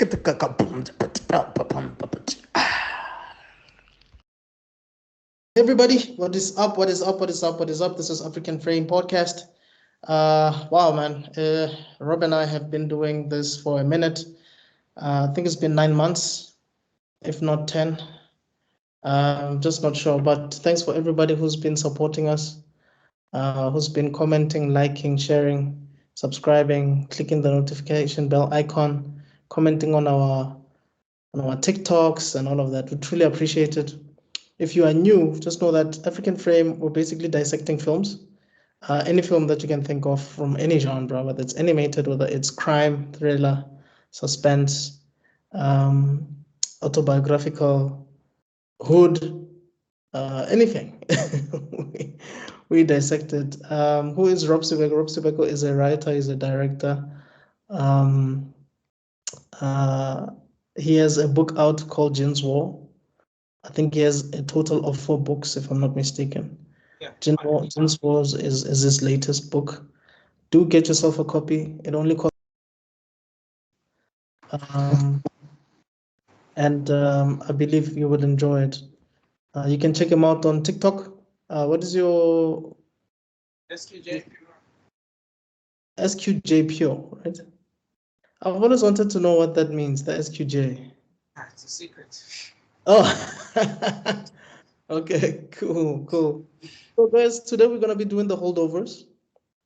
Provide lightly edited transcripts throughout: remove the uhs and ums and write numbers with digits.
Everybody, what is up? What is up? What is up? What is up? This is African Frame Podcast. Wow, man. Rob and I have been doing this for a minute. I think it's been 9 months, if not 10. I'm just not sure. But thanks for everybody who's been supporting us, who's been commenting, liking, sharing, subscribing, clicking the notification bell icon, commenting on our TikToks and all of that. We truly appreciate it. If you are new, just know that African Frame, we're basically dissecting films. Any film that you can think of from any genre, whether it's animated, whether it's crime, thriller, suspense, autobiographical, hood, anything. we dissected. Who is Rob Sibeko? Rob Sibeko is a writer, he's a director. He has a book out called Jin's War. I think he has a total of 4 books, if I'm not mistaken. Yeah. Jin's War is his latest book. Do get yourself a copy. It only costs. I believe you would enjoy it. You can check him out on TikTok. What is your SQJ? SQJ Pure, right? I've always wanted to know what that means, the SQJ. It's a secret. Oh, okay, cool. So guys, today we're going to be doing the Holdovers.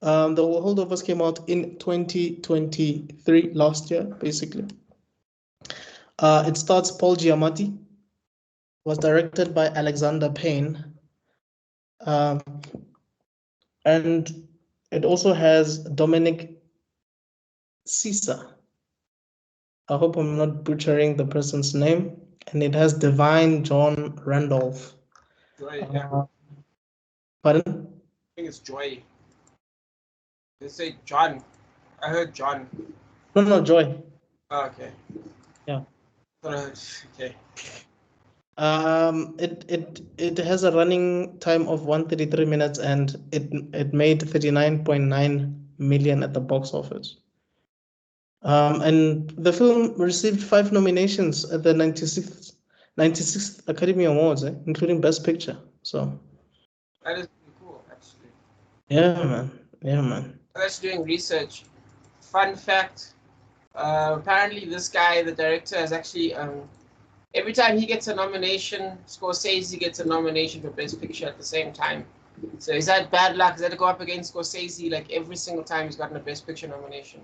The Holdovers came out in 2023, last year, basically. It stars Paul Giamatti, was directed by Alexander Payne. And it also has Dominic Caesar. I hope I'm not butchering the person's name. And it has Divine John Randolph. Joy, yeah. Pardon? I think it's Joy. They say John. I heard John. No, Joy. Oh, okay. Yeah. Okay. It has a running time of 133 minutes and it made 39.9 million at the box office. And the film received 5 nominations at the 96th Academy Awards, including Best Picture. So That is pretty cool, actually. yeah, man. I was doing research. Fun fact. Apparently, this guy, the director, has actually every time he gets a nomination, Scorsese gets a nomination for Best Picture at the same time. So is that bad luck? Is that to go up against Scorsese like every single time he's gotten a Best Picture nomination?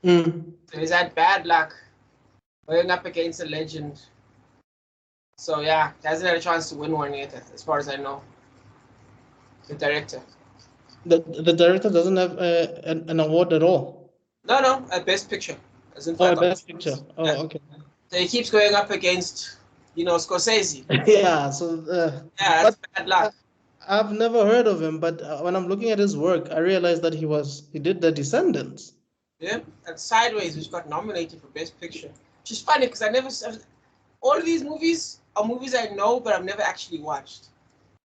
So is that bad luck going up against a legend? So yeah, he hasn't had a chance to win one yet, as far as I know. The director. The director doesn't have an award at all. No, a Best Picture. As in Best Picture. Oh, yeah. Okay. So he keeps going up against, Scorsese. Yeah, so that's bad luck. I've never heard of him, but when I'm looking at his work, I realized that he did The Descendants. Yeah, and Sideways, which got nominated for Best Picture. Which is funny because all of these movies are movies I know, but I've never actually watched.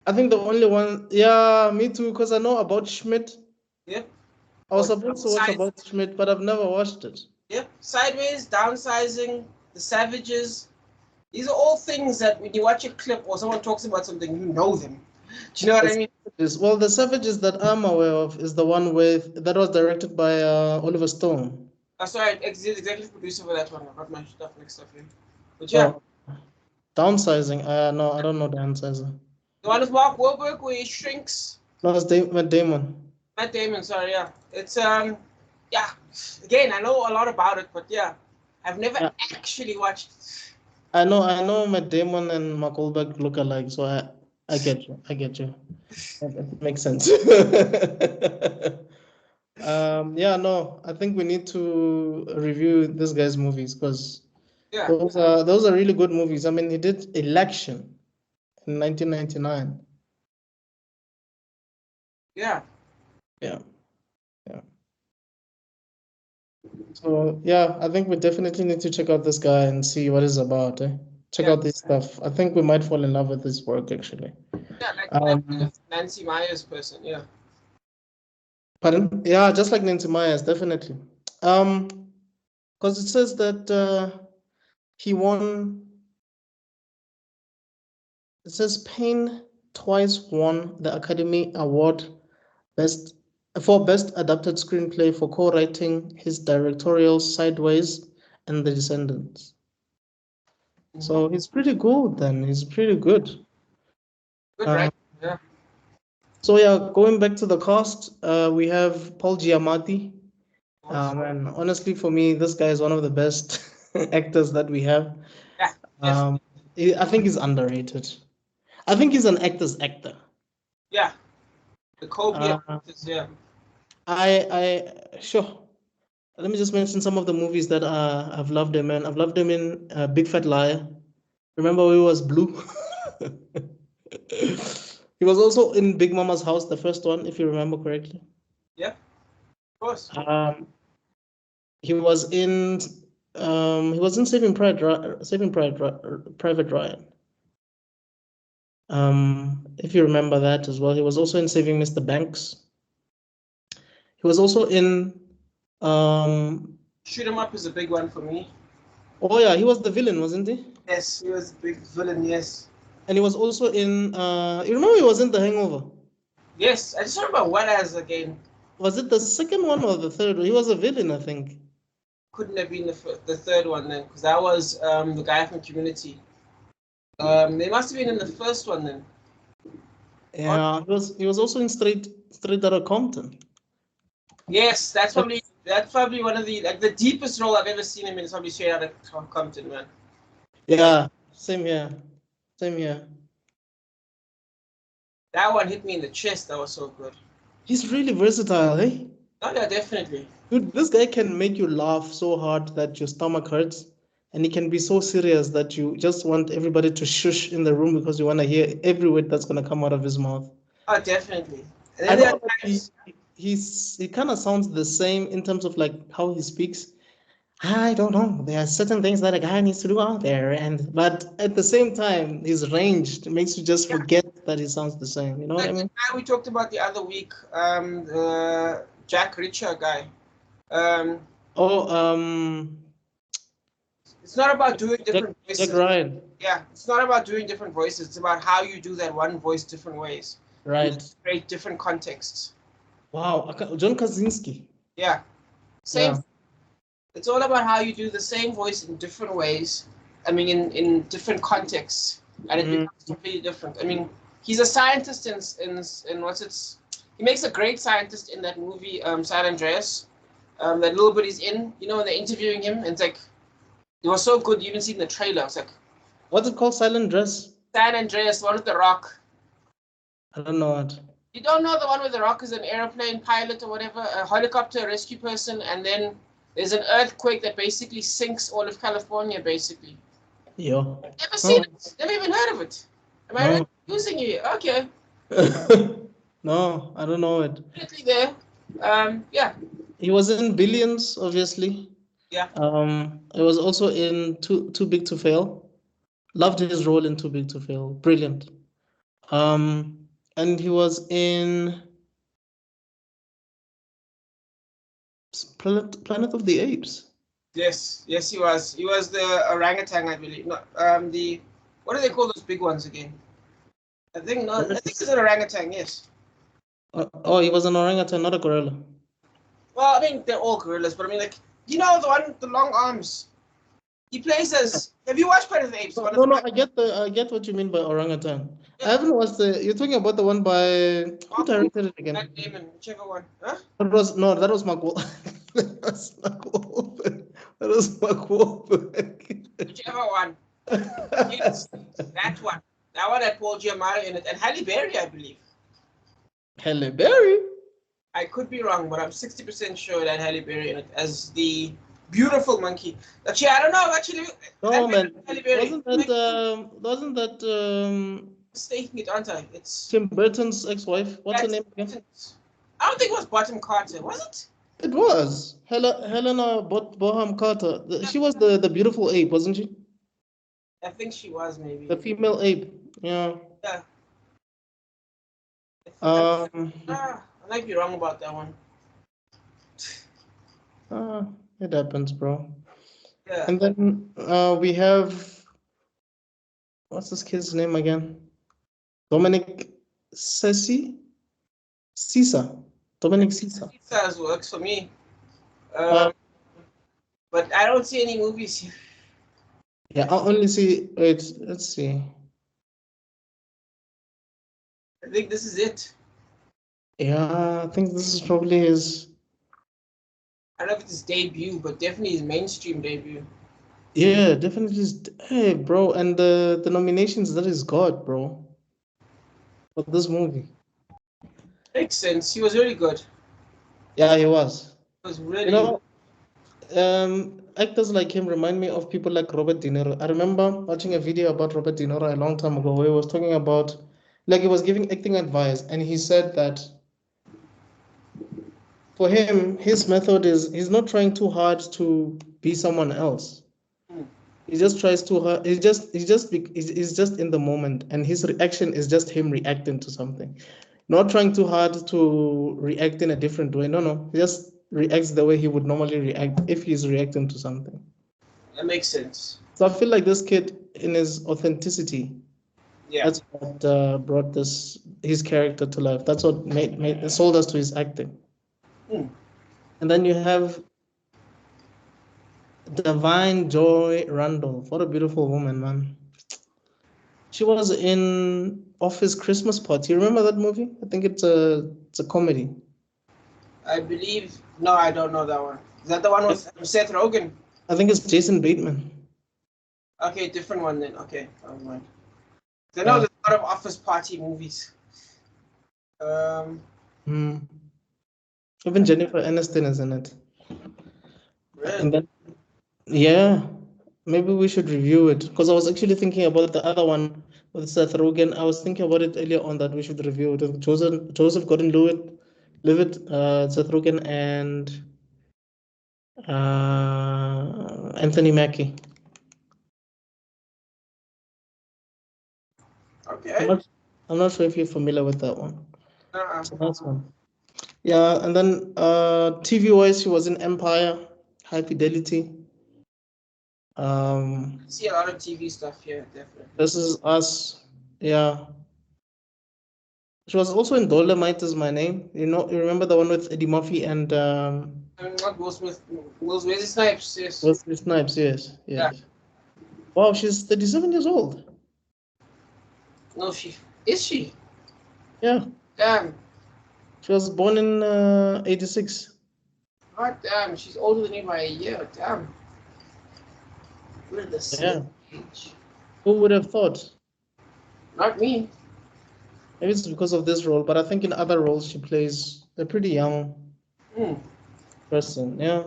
I think the only one, yeah, me too, because I know about Schmidt. Yep. I was supposed to watch about Schmidt, but I've never watched it. Yep. Sideways, Downsizing, The Savages. These are all things that when you watch a clip or someone talks about something, you know them. Do you know what I mean? Well, The Savages that I'm aware of is the one that was directed by Oliver Stone. Sorry, he's the executive producer for that one. I got my stuff mixed up here. But yeah. Downsizing. No, I don't know Downsizing. The one with Mark Wahlberg where he shrinks. No, it's Matt Damon. Matt Damon, sorry, yeah. It's yeah. Again, I know a lot about it, but yeah, I've never actually watched it. I know Matt Damon and Mark Wahlberg look alike, so I get you. It makes sense. I think we need to review this guy's movies because those are really good movies. I mean, he did Election in 1999. Yeah. So yeah, I think we definitely need to check out this guy and see what he's about. Check out this stuff. I think we might fall in love with his work actually. Yeah, like Nancy Meyers person, yeah. Pardon? Yeah, just like Nancy Meyers, definitely. Because it says that He won. It says Payne twice won the Academy Award Best Adapted Screenplay for co-writing his directorial Sideways and The Descendants. So he's pretty good then. He's pretty good. Good, right? Yeah. So yeah, going back to the cast, we have Paul Giamatti. And honestly, for me, this guy is one of the best actors that we have. Yeah. I think he's underrated. I think he's an actor's actor. Yeah. The Kobe actors, yeah. Sure. Let me just mention some of the movies that I've loved him in. I've loved him in Big Fat Liar. Remember when he was blue? He was also in Big Mama's House, the first one, if you remember correctly. Yeah, of course. He was in Saving Private Ryan. If you remember that as well. He was also in Saving Mr. Banks. He was also in Shoot 'em Up is a big one for me. Oh yeah, he was the villain, wasn't he? Yes, he was the big villain, yes. And he was also in you remember he was in The Hangover? Yes, I just remember what as again. Was it the second one or the third? He was a villain, I think. Couldn't have been the third one then, because that was the guy from Community. They must have been in the first one then. Yeah, he was also in Straight Outta Compton. Yes, that's probably one of the deepest role I've ever seen him in is probably Straight Outta Compton, man. Yeah, same here. That one hit me in the chest. That was so good. He's really versatile, eh? Oh yeah, definitely. Dude, this guy can make you laugh so hard that your stomach hurts, and he can be so serious that you just want everybody to shush in the room because you want to hear every word that's gonna come out of his mouth. Oh, definitely. I know he kind of sounds the same in terms of like how he speaks. I don't know. There are certain things that a guy needs to do out there, but at the same time, his range makes you just forget that he sounds the same. You know what I mean? We talked about the other week, the Jack Reacher guy. It's not about doing different voices. Jack Ryan. Yeah, it's not about doing different voices. It's about how you do that one voice different ways. Right. Create different contexts. Wow, John Krasinski. Yeah. Same. Yeah. It's all about how you do the same voice in different ways. I mean, in different contexts, and it becomes completely different. I mean, he's a scientist in what's it? He makes a great scientist in that movie, San Andreas. That little bit he's in. You know, when they're interviewing him, and it's like, it was so good. You even seen the trailer. It's like, what's it called? Silent Dress. San Andreas, one with The Rock. I don't know it. You don't know the one with The Rock is an airplane pilot or whatever, a helicopter rescue person, and then there's an earthquake that basically sinks all of California, basically. Yeah. Never seen it. Never even heard of it. Am I really using you? Okay. No, I don't know it. Definitely there. Yeah. He was in Billions, obviously. Yeah. It was also in Too Big to Fail. Loved his role in Too Big to Fail. Brilliant. And he was in Planet of the Apes. Yes, he was. He was the orangutan, I believe. No, what do they call those big ones again? I think it's an orangutan. Yes. He was an orangutan, not a gorilla. Well, I mean, they're all gorillas, but I mean, like, you know, the one with the long arms. He plays as. Have you watched Planet of the Apes? No, I get what you mean by orangutan. Yeah. I haven't watched You're talking about the one by who directed it again? Matt Damon, whichever one. Huh? That was Mark Wahlberg. That was Mark Wahlberg. Whichever one. Yes, that one. That one had Paul Giamatti in it, and Halle Berry, I believe. Halle Berry? I could be wrong, but I'm 60% sure that Halle Berry in it as the beautiful monkey. Actually, I don't know. Actually, no man. Wasn't that mistaking it, aren't I? It's Tim Burton's ex-wife. What's her name again? I don't think it was Bottom Carter, was it? It was Helena Bonham Carter. She was the beautiful ape, wasn't she? I think she was, maybe. The female ape. Yeah. Yeah. I might be wrong about that one. It happens, bro. Yeah. And then we have, what's this kid's name again? Dominic Sessi? Caesar. Dominic Caesar. Pizzas works for me. Uh, But I don't see any movies here. yeah, I only see, wait, let's see. I think this is it. Yeah, I think this is probably his. I don't know if it's his debut, but definitely his mainstream debut. Yeah, definitely. Hey, bro, and the nominations that he's got, bro, for this movie. Makes sense. He was really good. Yeah, he was. He was You really know, actors like him remind me of people like Robert De Niro. I remember watching a video about Robert De Niro a long time ago where he was talking about, like, he was giving acting advice, and he said that for him, his method is he's not trying too hard to be someone else. Hmm. He just tries too hard. He's just in the moment, and his reaction is just him reacting to something, not trying too hard to react in a different way. No, no, he just reacts the way he would normally react if he's reacting to something. That makes sense. So I feel like this kid, in his authenticity, Yeah. that's what brought his character to life. That's what made sold us to his acting. Hmm. And then you have Divine Joy Randolph. What a beautiful woman, man. She was in Office Christmas Party. You remember that movie? I think it's a comedy. I believe. No, I don't know that one. Is that the one with Seth Rogen? I think it's Jason Bateman. Okay, different one then. Okay, never mind. I know Yeah. there's a lot of office party movies. Even Jennifer Aniston is in it. Really? And then, yeah, maybe we should review it because I was actually thinking about the other one with Seth Rogen. I was thinking about it earlier on that we should review it with Joseph Gordon-Levitt, Seth Rogen, and Anthony Mackie. Okay. I'm not sure if you're familiar with that one. Uh-uh. It's a nice one. Yeah, and then TV wise, she was in Empire, High Fidelity. See a lot of TV stuff here, definitely. This Is Us. Yeah. She was also in Dolomite Is My Name. You remember the one with Eddie Murphy and Not Will Smith. Wesley Snipes, yes. Wesley Snipes? Yes, Yeah. yes. Wow, she's 37 years old. No, is she? Yeah, Damn. she was born in 86. God damn, she's older than me by a year. Damn. We're the same age. Who would have thought? Not me. Maybe it's because of this role, but I think in other roles she plays a pretty young person. Yeah.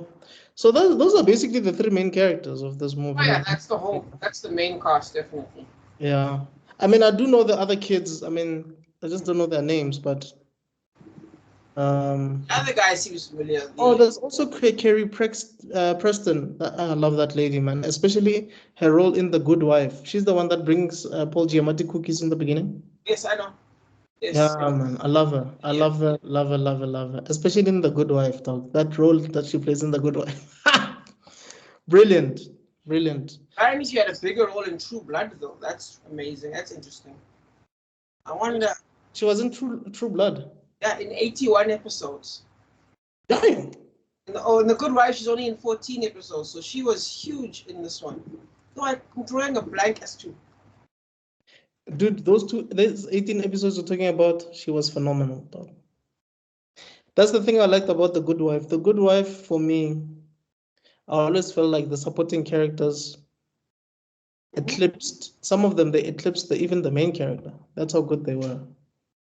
So those are basically the three main characters of this movie. Oh yeah, that's the main cast, definitely. Yeah. I mean, I do know the other kids. I mean, I just don't know their names, but The other guy seems familiar. oh, there's also Carrie Preston. I love that lady, man. Especially her role in The Good Wife. She's the one that brings Paul Giamatti cookies in the beginning. Yes, I know. Yes. Yeah, man, I love her. I love her, love her, love her, love her. Especially in The Good Wife, dog. That role that she plays in The Good Wife. Brilliant, brilliant. Apparently she had a bigger role in True Blood, though. That's amazing. That's interesting. I wonder. She was in True Blood. Yeah, in 81 episodes. Damn. In The Good Wife, she's only in 14 episodes, so she was huge in this one. No, I'm drawing a blank as to. Dude, those 18 episodes you're talking about, she was phenomenal, dog. That's the thing I liked about The Good Wife. The Good Wife, for me, I always felt like the supporting characters eclipsed, some of them, they eclipsed even the main character. That's how good they were.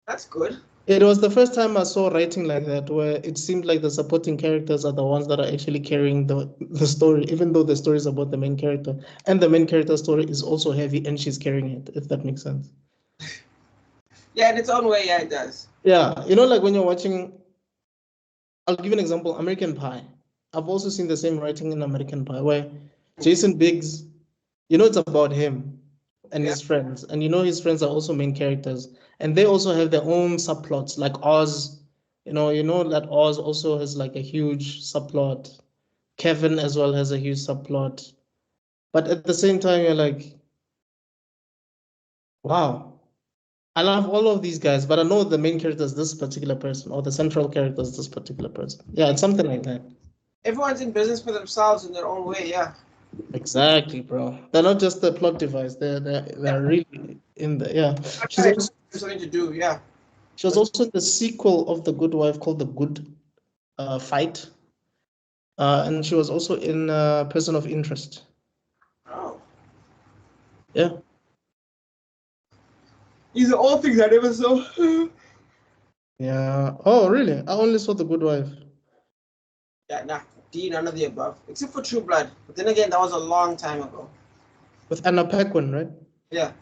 That's good. It was the first time I saw writing like that, where it seemed like the supporting characters are the ones that are actually carrying the story, even though the story is about the main character. And the main character's story is also heavy and she's carrying it, if that makes sense. Yeah, in its own way, yeah, it does. Yeah, like when you're watching, I'll give you an example, American Pie. I've also seen the same writing in American Pie, where Jason Biggs, it's about him and his friends, and his friends are also main characters, and they also have their own subplots, like Oz. You know that Oz also has like a huge subplot. Kevin as well has a huge subplot. But at the same time, you're like, wow, I love all of these guys, but I know the main character is this particular person, or the central character is this particular person. Yeah, it's something like that. Everyone's in business for themselves in their own way. Yeah. Exactly, bro. They're not just the plot device. They're really in the yeah. She's Okay, also, something to do. Yeah. she was also in the sequel of The Good Wife called The Good Fight. And she was also in Person of Interest. Oh. Yeah. These are all things I never saw. Yeah. Oh, really? I only saw The Good Wife. Yeah, nah. None of the above, except for True Blood. But then again, that was a long time ago. With Anna Paquin, right? Yeah.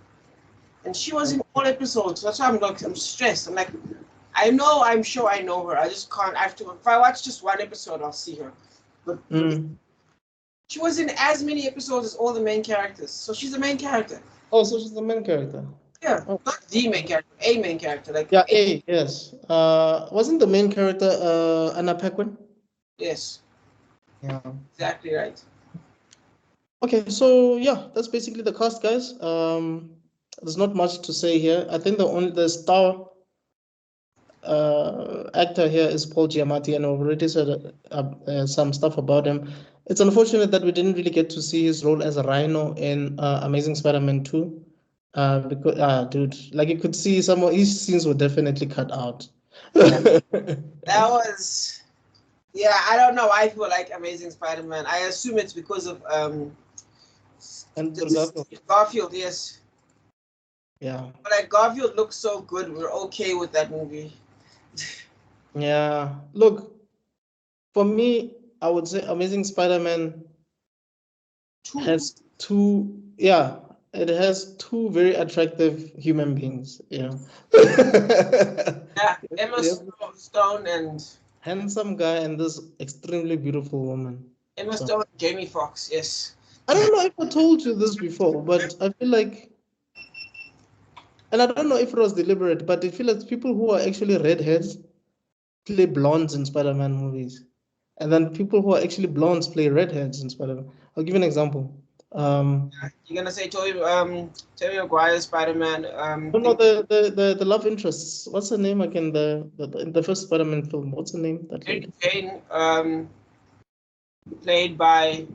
And she was in all episodes. That's why I'm stressed. I'm like, I'm sure I know her. I just can't. I have to. If I watch just one episode, I'll see her. But she was in as many episodes as all the main characters. So she's the main character. Oh, so she's the main character. Yeah, not the main character, a main character. Like Yeah, yes. Wasn't the main character Anna Paquin? Yes. Yeah. Exactly right. Okay, so yeah, that's basically the cast, guys. There's not much to say here. I think the star actor here is Paul Giamatti, and I've already said some stuff about him. It's unfortunate that we didn't really get to see his role as a Rhino in Amazing Spider-Man 2. Because dude, like you could see some of his scenes were definitely cut out. That was, yeah. I don't know why I feel like Amazing Spider-Man. I assume it's because of And Garfield. Garfield. Yes. Yeah. But like Garfield looks so good. We're okay with that movie. Yeah. Look, for me, I would say Amazing Spider-Man has two. Yeah, it has two very attractive human beings. Yeah. Yeah, Emma Stone and handsome guy and this extremely beautiful woman. Emma Stone, Jamie Foxx. Yes. I don't know if I told you this before, but I feel like, and I don't know if it was deliberate, but I feel like people who are actually redheads play blondes in Spider-Man movies, and then people who are actually blondes play redheads in Spider-Man. I'll give you an example. You're gonna say Tobey Maguire, Spider-Man. No, the love interests. What's her name again? In the first Spider-Man film. What's her name? That lady. Jane, played by.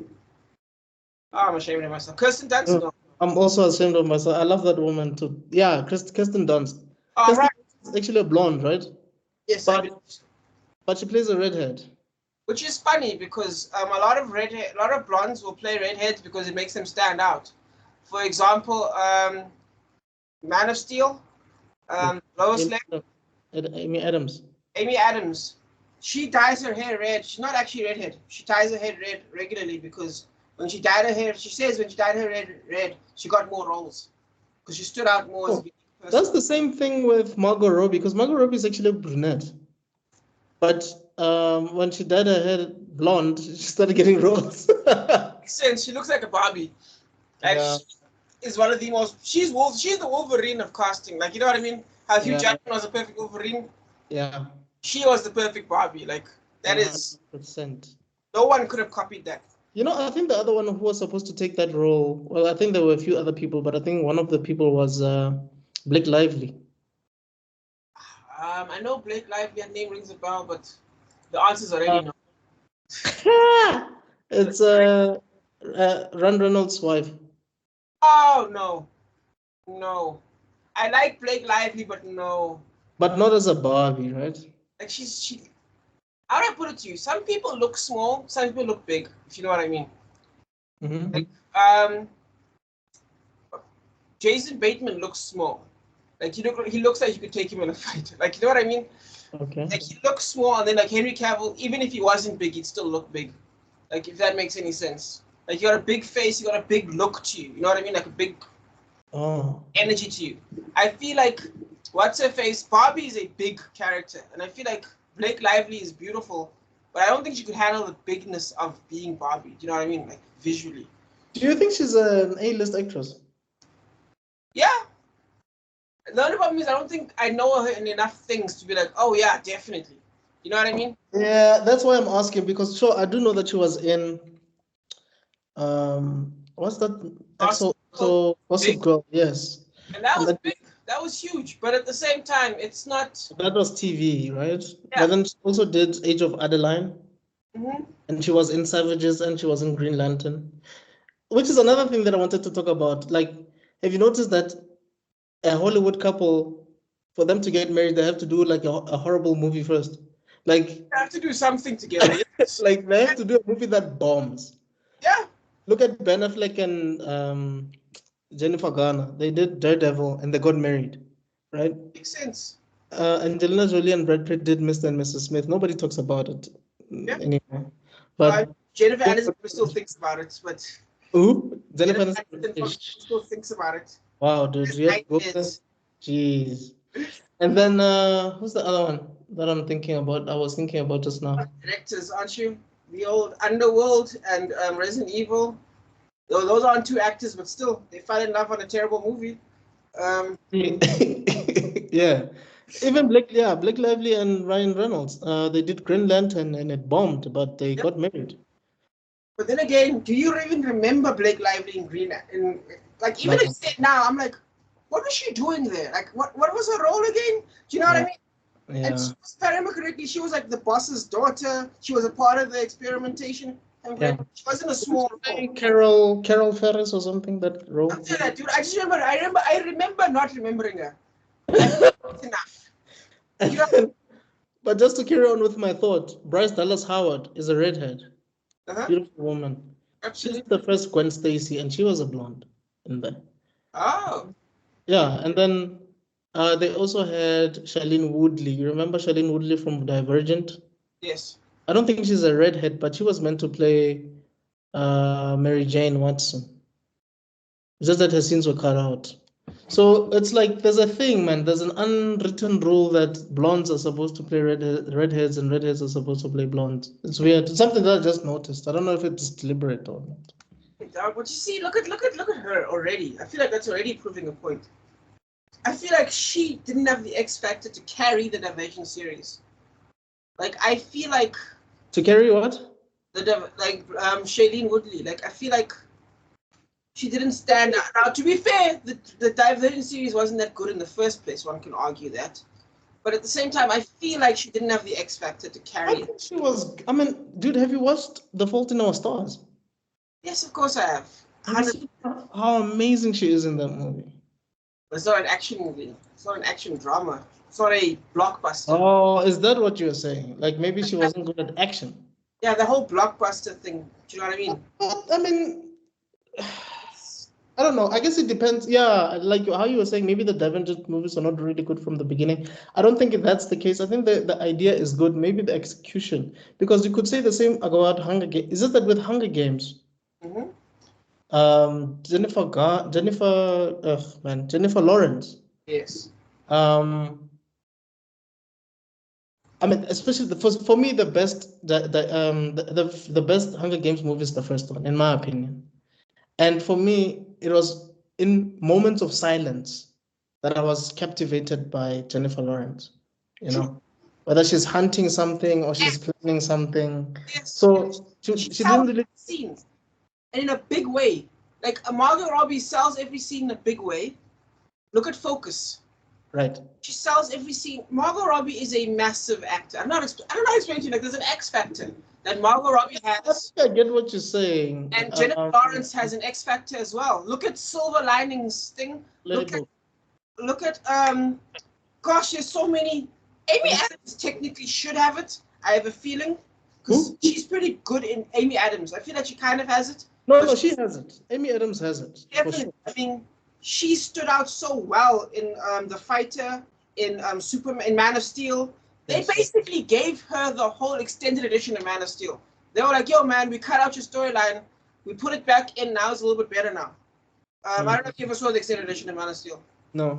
Oh, I'm ashamed of myself. Kirsten Dunst. No. I'm also ashamed of myself. I love that woman too. Yeah, Kirsten Dunst. Oh, Kirsten right. is actually a blonde, right? Yes, but she plays a redhead. Which is funny because a lot of blondes will play redheads because it makes them stand out. For example, Man of Steel, Lois Lane. Amy Adams. Amy Adams. She dyes her hair red. She's not actually redhead. She dyes her hair red regularly because when she dyed her hair, she says when she dyed her hair red, she got more roles because she stood out more as a person. That's the same thing with Margot Robbie because Margot Robbie is actually a brunette. But when she dyed her hair blonde, she started getting roles. Makes sense. She looks like a Barbie. Like she is one of the most. She's the Wolverine of casting. Like, you know what I mean? How Hugh Jackman was a perfect Wolverine. Yeah. She was the perfect Barbie. Like that 100%. Is. No one could have copied that. You know, I think the other one who was supposed to take that role. Well, I think there were a few other people, but I think one of the people was Blake Lively. I know Blake Lively. That name rings a bell, but the answer's already no. It's Ryan Reynolds' wife. Oh no. I like Blake Lively, but no. But not as a Barbie, right? Like she. How do I put it to you? Some people look small, some people look big. If you know what I mean. Mm-hmm. Like Jason Bateman looks small. Like he looks like you could take him in a fight. Like, you know what I mean? Okay. Like he looks small, and then like Henry Cavill, even if he wasn't big, he'd still look big. Like, if that makes any sense. Like, you got a big face, you got a big look to you. You know what I mean? Like a big energy to you. I feel like what's her face? Barbie is a big character, and I feel like Blake Lively is beautiful, but I don't think she could handle the bigness of being Barbie. Do you know what I mean? Like, visually. Do you think she's an A-list actress? Yeah. The only problem is I don't think I know her in enough things to be like, oh yeah, definitely. You know what I mean? Yeah, that's why I'm asking, because sure, I do know that she was in what's that? Gossip So Gossip Big. Girl, yes. And that And was big. That was huge. But at the same time, it's not. that was TV, right? Yeah. But then she also did Age of Adeline, Mm-hmm. and she was in Savages, and she was in Green Lantern, which is another thing that I wanted to talk about. Like, have you noticed that a Hollywood couple, for them to get married, they have to do like a horrible movie first? Like, You have to do something together. Yes. like they have to do a movie that bombs. Yeah. Look at Ben Affleck and Jennifer Garner. They did Daredevil and they got married, right? Makes sense. Angelina Jolie and Brad Pitt did Mr. and Mrs. Smith. Nobody talks about it anymore. But Jennifer Aniston still thinks about it, but who? Jennifer Jennifer Aniston Aniston. still thinks about it. Wow, dude, you have to go there? Jeez. And then who's the other one that I'm thinking about? I was thinking about just now. Directors, aren't you? The old Underworld and Resident Evil. Those aren't two actors, but still, they fell in love on a terrible movie. Yeah. Even Blake Lively and Ryan Reynolds. They did Green Lantern and it bombed, but they got married. But then again, do you even remember Blake Lively in Green? Like even if you say it now, I'm like, what was she doing there? Like what was her role again? Do you know what I mean? Yeah. And if I remember correctly, she was like the boss's daughter. She was a part of the experimentation. And she wasn't a small role. Carol Ferris or something, that role. Yeah, dude, I remember not remembering her. That's enough. You know? But just to carry on with my thought, Bryce Dallas Howard is a redhead. Beautiful woman. Absolutely. She's the first Gwen Stacy, and she was a blonde in there. Oh. Yeah, and then they also had Shailene Woodley. You remember Shailene Woodley from Divergent? Yes. I don't think she's a redhead, but she was meant to play Mary Jane Watson. It's just that her scenes were cut out. So it's like there's a thing, man. There's an unwritten rule that blondes are supposed to play redheads and redheads are supposed to play blondes. It's weird. It's something that I just noticed. I don't know if it's deliberate or not. But you see, look at her already. I feel like that's already proving a point. I feel like she didn't have the X factor to carry the Divergent series. Like I feel like to carry what? Shailene Woodley. Like I feel like she didn't stand out. Now, to be fair, the Divergent series wasn't that good in the first place. One can argue that. But at the same time, I feel like she didn't have the X factor to carry it. She was. I mean, dude, have you watched The Fault in Our Stars? Yes, of course I have. How amazing she is in that movie. It's not an action movie. It's not an action drama. It's not a blockbuster. Oh, is that what you're saying? Like maybe she wasn't good at action. Yeah, the whole blockbuster thing. Do you know what I mean? I mean, I don't know. I guess it depends. Yeah, like how you were saying, maybe the Divergent movies are not really good from the beginning. I don't think that's the case. I think the idea is good. Maybe the execution, because you could say the same about Hunger Games. Is it that with Hunger Games? Mm-hmm. Jennifer Lawrence. Yes. I mean, especially for me, the best Hunger Games movie is the first one, in my opinion. And for me, it was in moments of silence that I was captivated by Jennifer Lawrence. You know, whether she's hunting something or she's planning something. Yes. So she didn't really scenes, and in a big way. Like Margot Robbie sells every scene in a big way. Look at Focus. Right. She sells every scene. Margot Robbie is a massive actor. I don't know how to explain to you. Like there's an X factor that Margot Robbie has. I get what you're saying. And Jennifer Lawrence has an X factor as well. Look at Silver Linings thing. Look at gosh, there's so many. Amy Adams technically should have it. I have a feeling because she's pretty good in Amy Adams. I feel like she kind of has it. No, she has it. Amy Adams has it. Definitely. Sure. I mean, she stood out so well in The Fighter, in Superman, in Man of Steel. They basically gave her the whole extended edition of Man of Steel. They were like, yo, man, we cut out your storyline. We put it back in now. It's a little bit better now. I don't know if you ever saw the extended edition of Man of Steel. No.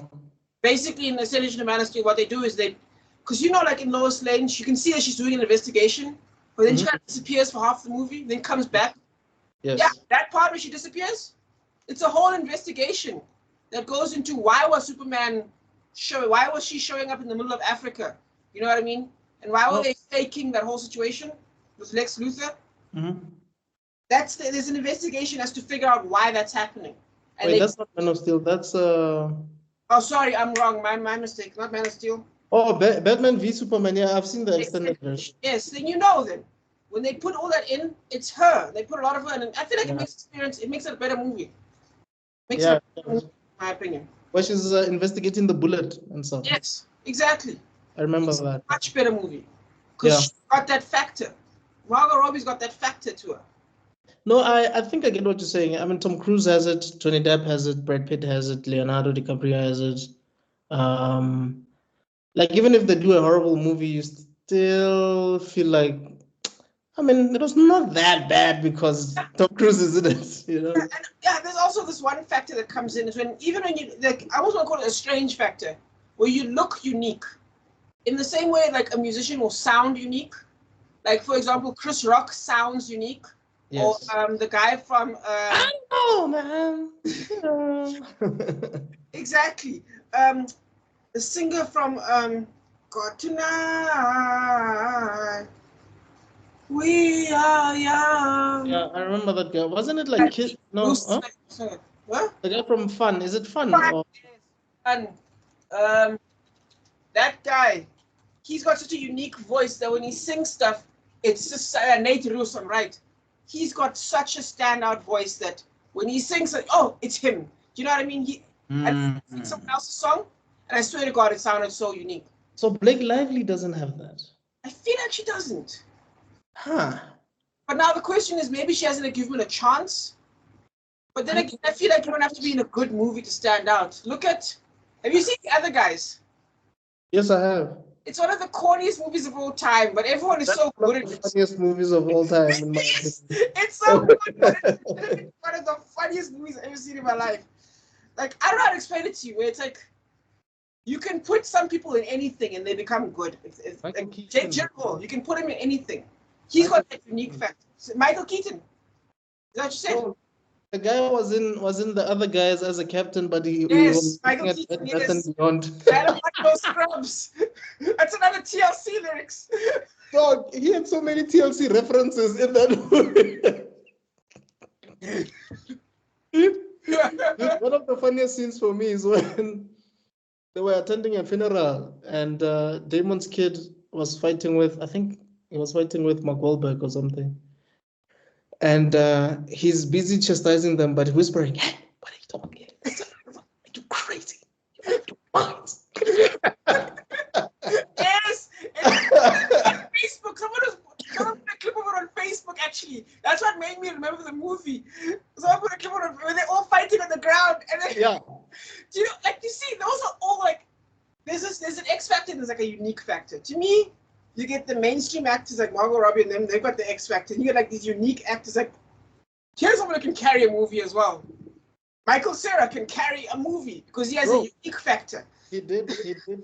Basically, in the extended edition of Man of Steel, what they do is because you know, like in Lois Lane, you can see that she's doing an investigation, but then she kind of disappears for half the movie, then comes back. Yes. Yeah, that part where she disappears, it's a whole investigation that goes into why was she showing up in the middle of Africa? You know what I mean? And why were they faking that whole situation with Lex Luthor? Mm-hmm. there's an investigation as to figure out why that's happening. And wait, that's not Man of Steel. That's Oh, sorry, I'm wrong. My mistake. Not Man of Steel. Oh, Batman v Superman. Yeah, I've seen the extended version. Yes, then you know then. When they put all that in, it's her. They put a lot of her in. And I feel like it makes it a better movie. Makes it a better movie, in my opinion. Where she's investigating the bullet and stuff. Yes, exactly. I remember that. Much better movie. Because she's got that factor. Margot Robbie's got that factor to her. No, I think I get what you're saying. I mean, Tom Cruise has it, Johnny Depp has it, Brad Pitt has it, Leonardo DiCaprio has it. Like, even if they do a horrible movie, you still feel like, I mean, it was not that bad because Tom Cruise is in it, you know? And, there's also this one factor that comes in is when you, like, I almost want to call it a strange factor, where you look unique. In the same way, like, a musician will sound unique. Like, for example, Chris Rock sounds unique. Yes. Or the guy from... I know, man. Exactly. The singer from God Tonight, We Are Young. Yeah, I remember that guy. Wasn't it like Kid? No. Huh? What? The guy from Fun. Is it Fun? Fun. That guy, he's got such a unique voice that when he sings stuff, it's just Nate Russo, right? He's got such a standout voice that when he sings, like, oh, it's him. Do you know what I mean? I sing someone else's song, and I swear to God, it sounded so unique. So Blake Lively doesn't have that. I feel like she doesn't. Huh. But now the question is, maybe she hasn't given a chance. But then again, I feel like you don't have to be in a good movie to stand out. Have you seen the other guys? Yes, I have. It's one of the corniest movies of all time, but everyone is so good at it. One of the funniest movies of all time, in my opinion. It's so good. It's one of the funniest movies I've ever seen in my life. Like, I don't know how to explain it to you, where it's like, you can put some people in anything and they become good. Like Jake Gyllenhaal, you can put him in anything. He's got that unique factor. Michael Keaton. Is that what you said? Oh, the guy was in the other guys as a captain, but he was Michael Keaton, yes. Beyond. I don't like those scrubs. That's another TLC lyrics. Dog, he had so many TLC references in that movie. One of the funniest scenes for me is when they were attending a funeral and Damon's kid was fighting with, I think he was fighting with Mark Wahlberg or something. And he's busy chastising them, but whispering, hey, what are you talking about? Are you crazy? You're out of your minds. Yes! On Facebook, someone put a clip of it on Facebook, actually. That's what made me remember the movie. Someone put a clip of it where they're all fighting on the ground. And then, yeah. Do you know, like, you see, those are all, like, there's an X factor and there's, like, a unique factor. To me, you get the mainstream actors like Margot Robbie and them, they've got the X factor. And you get, like, these unique actors, like, here's someone who can carry a movie as well. Michael Cera can carry a movie because he has a unique factor. He did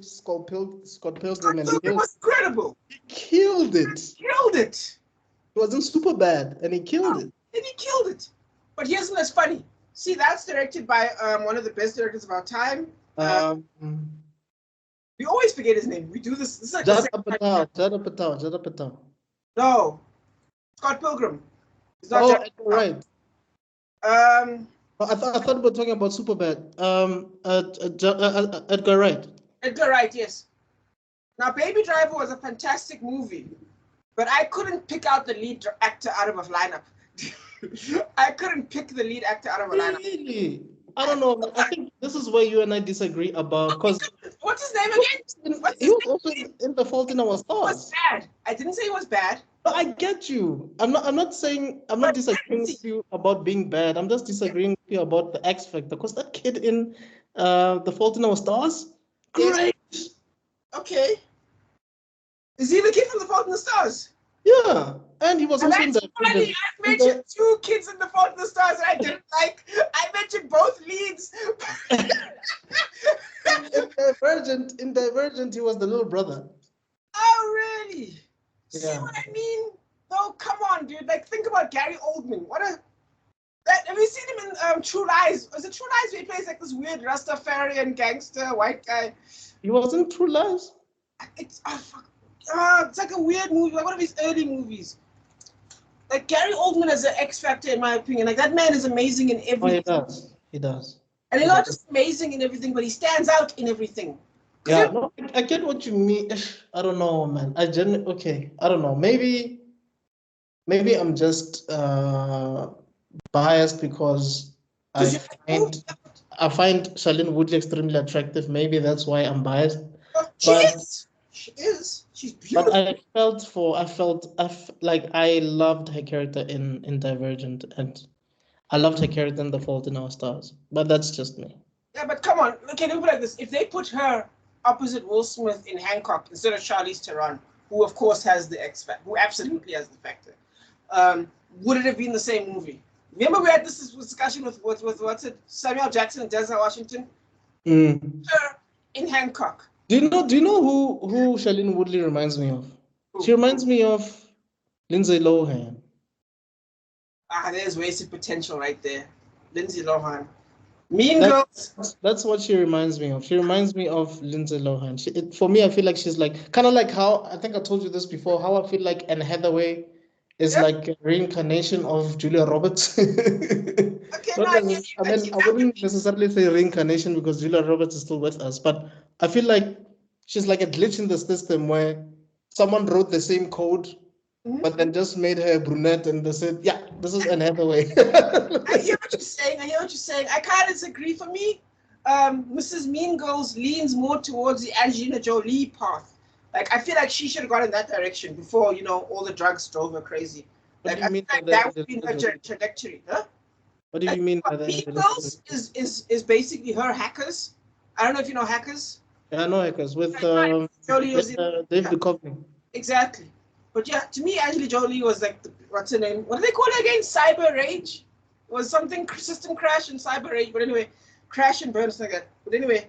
Scott Pilgrim, and it was incredible. He killed it. It wasn't super bad, and he killed it. And he killed it. But here's what's funny. See, that's directed by one of the best directors of our time. We always forget his name. We do this. This is like Judd Apatow. No, Scott Pilgrim. It's not right. I thought we were talking about Superbad. Edgar Wright. Edgar Wright, yes. Now, Baby Driver was a fantastic movie, but I couldn't pick out the lead actor out of a lineup. I couldn't pick the lead actor out of a lineup. Really? I don't know. I think this is where you and I disagree about. Because what's his name again? He was also in The Fault in Our Stars. He was bad. I didn't say he was bad. No, I get you. I'm not disagreeing with you about being bad. I'm just disagreeing with you about the X Factor. Because that kid in The Fault in Our Stars, great. Yes. Okay. Is he the kid from The Fault in the Stars? Yeah, and he was also in the. Funny. I mentioned two kids in The Fault in the Stars and I didn't like. I mentioned both leads. in Divergent, he was the little brother. Oh, really? Yeah. See what I mean? No, come on, dude. Like, think about Gary Oldman. Have you seen him in True Lies? Was it True Lies where he plays like this weird Rastafarian gangster white guy? He wasn't True Lies? It's like a weird movie, like one of his early movies. Like Gary Oldman is an X factor in my opinion. Like that man is amazing in everything. Oh, he does. He does. And he's not just amazing in everything, but he stands out in everything. Yeah, no, I get what you mean. I don't know, man. Okay, I don't know. Maybe I'm just biased because I find Shailene Woodley extremely attractive. Maybe that's why I'm biased. She is. She's beautiful. But I loved her character in Divergent, and I loved her character in The Fault in Our Stars. But that's just me. Yeah, but come on. Okay, let me put it like this. If they put her opposite Will Smith in Hancock instead of Charlize Theron, who of course has the X factor, who absolutely has the factor, would it have been the same movie? Remember we had this discussion with what's it, Samuel Jackson and Denzel Washington? Her in Hancock. Do you know who Shailene Woodley reminds me of? Who? She reminds me of Lindsay Lohan. There's wasted potential right there. Lindsay Lohan. Mean Girls. That's what she reminds me of. She reminds me of Lindsay Lohan. For me, I feel like she's like kind of like how I think I told you this before. How I feel like Anne Hathaway is like a reincarnation of Julia Roberts. Okay, I wouldn't necessarily say reincarnation because Julia Roberts is still with us, but I feel like she's like a glitch in the system where someone wrote the same code, but then just made her a brunette and they said, yeah, this is Anne Hathaway. I hear what you're saying. I kind of disagree. For me, Mrs. Mean Girls leans more towards the Angelina Jolie path. Like, I feel like she should have gone in that direction before, all the drugs drove her crazy. Like, I feel like that would be her trajectory. Huh? What do you mean by that? Mean Girls is basically her Hackers. I don't know if you know Hackers. Yeah, I know Hackers with Dave Duchovny. Exactly. But yeah, to me, Angelina Jolie was like, what's her name? What do they call it again? Cyber Rage? It was something, system crash and Cyber Rage. But anyway, crash and burn, something like that. But anyway,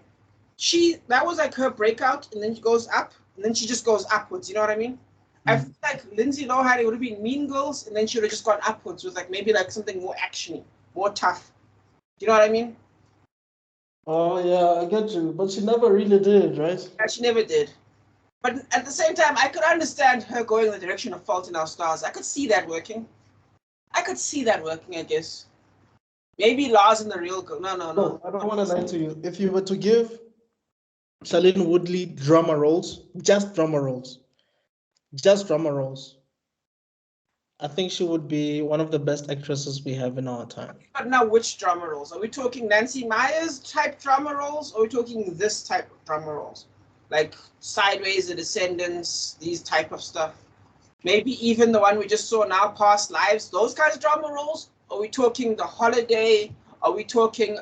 that was like her breakout, and then she goes up, and then she just goes upwards. You know what I mean? I feel like Lindsay Lohan, it would have been Mean Girls, and then she would have just gone upwards with like maybe like something more actiony, more tough. Do you know what I mean? Oh yeah, I get you. But she never really did, right? Yeah, she never did. But at the same time, I could understand her going in the direction of Fault in Our Stars. I could see that working. I guess. Maybe Lars and the Real Girl. No. I don't want to lie to you. If you were to give Shailene Woodley drama roles, just drama roles, I think she would be one of the best actresses we have in our time. But now, which drama roles? Are we talking Nancy Meyers type drama roles, or are we talking this type of drama roles? Like Sideways, The Descendants, these type of stuff. Maybe even the one we just saw now, Past Lives, those kinds of drama roles. Are we talking The Holiday? Are we talking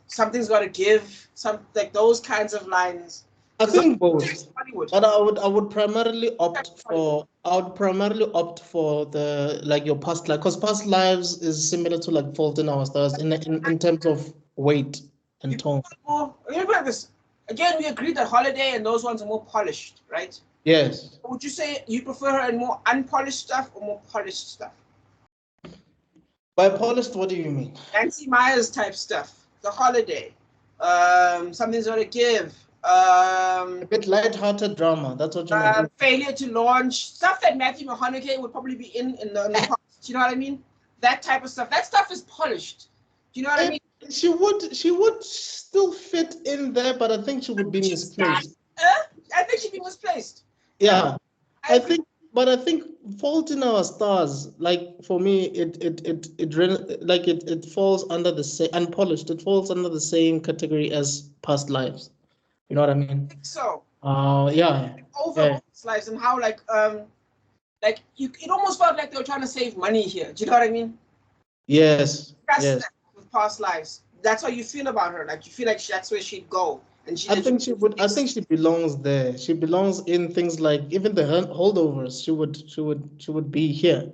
Something's Gotta Give? Like those kinds of lines. I think both. But I would primarily opt for the like your Past Lives, because Past Lives is similar to like Fault in Our Stars in terms of weight and tone. Again, we agreed that Holiday and those ones are more polished, right? Yes. Would you say you prefer her in more unpolished stuff or more polished stuff? By polished, what do you mean? Nancy Meyers type stuff. The Holiday. Something's Gotta Give. A bit light-hearted drama. That's what you mean. Failure to Launch. Stuff that Matthew McConaughey would probably be in the past. Do you know what I mean? That type of stuff. That stuff is polished. Do you know what I mean? She would still fit in there, but I think she would be misplaced. I think she'd be misplaced. Yeah, I think Fault in Our Stars, like for me, it falls under the same unpolished. It falls under the same category as Past Lives. You know what I mean? I think so. Yeah. Over Past Lives and how it almost felt like they were trying to save money here. Do you know what I mean? Yes. Yes. With Past Lives, that's how you feel about her. Like you feel like that's where she'd go. And I think she belongs there. She belongs in things like even the Holdovers. She would be here.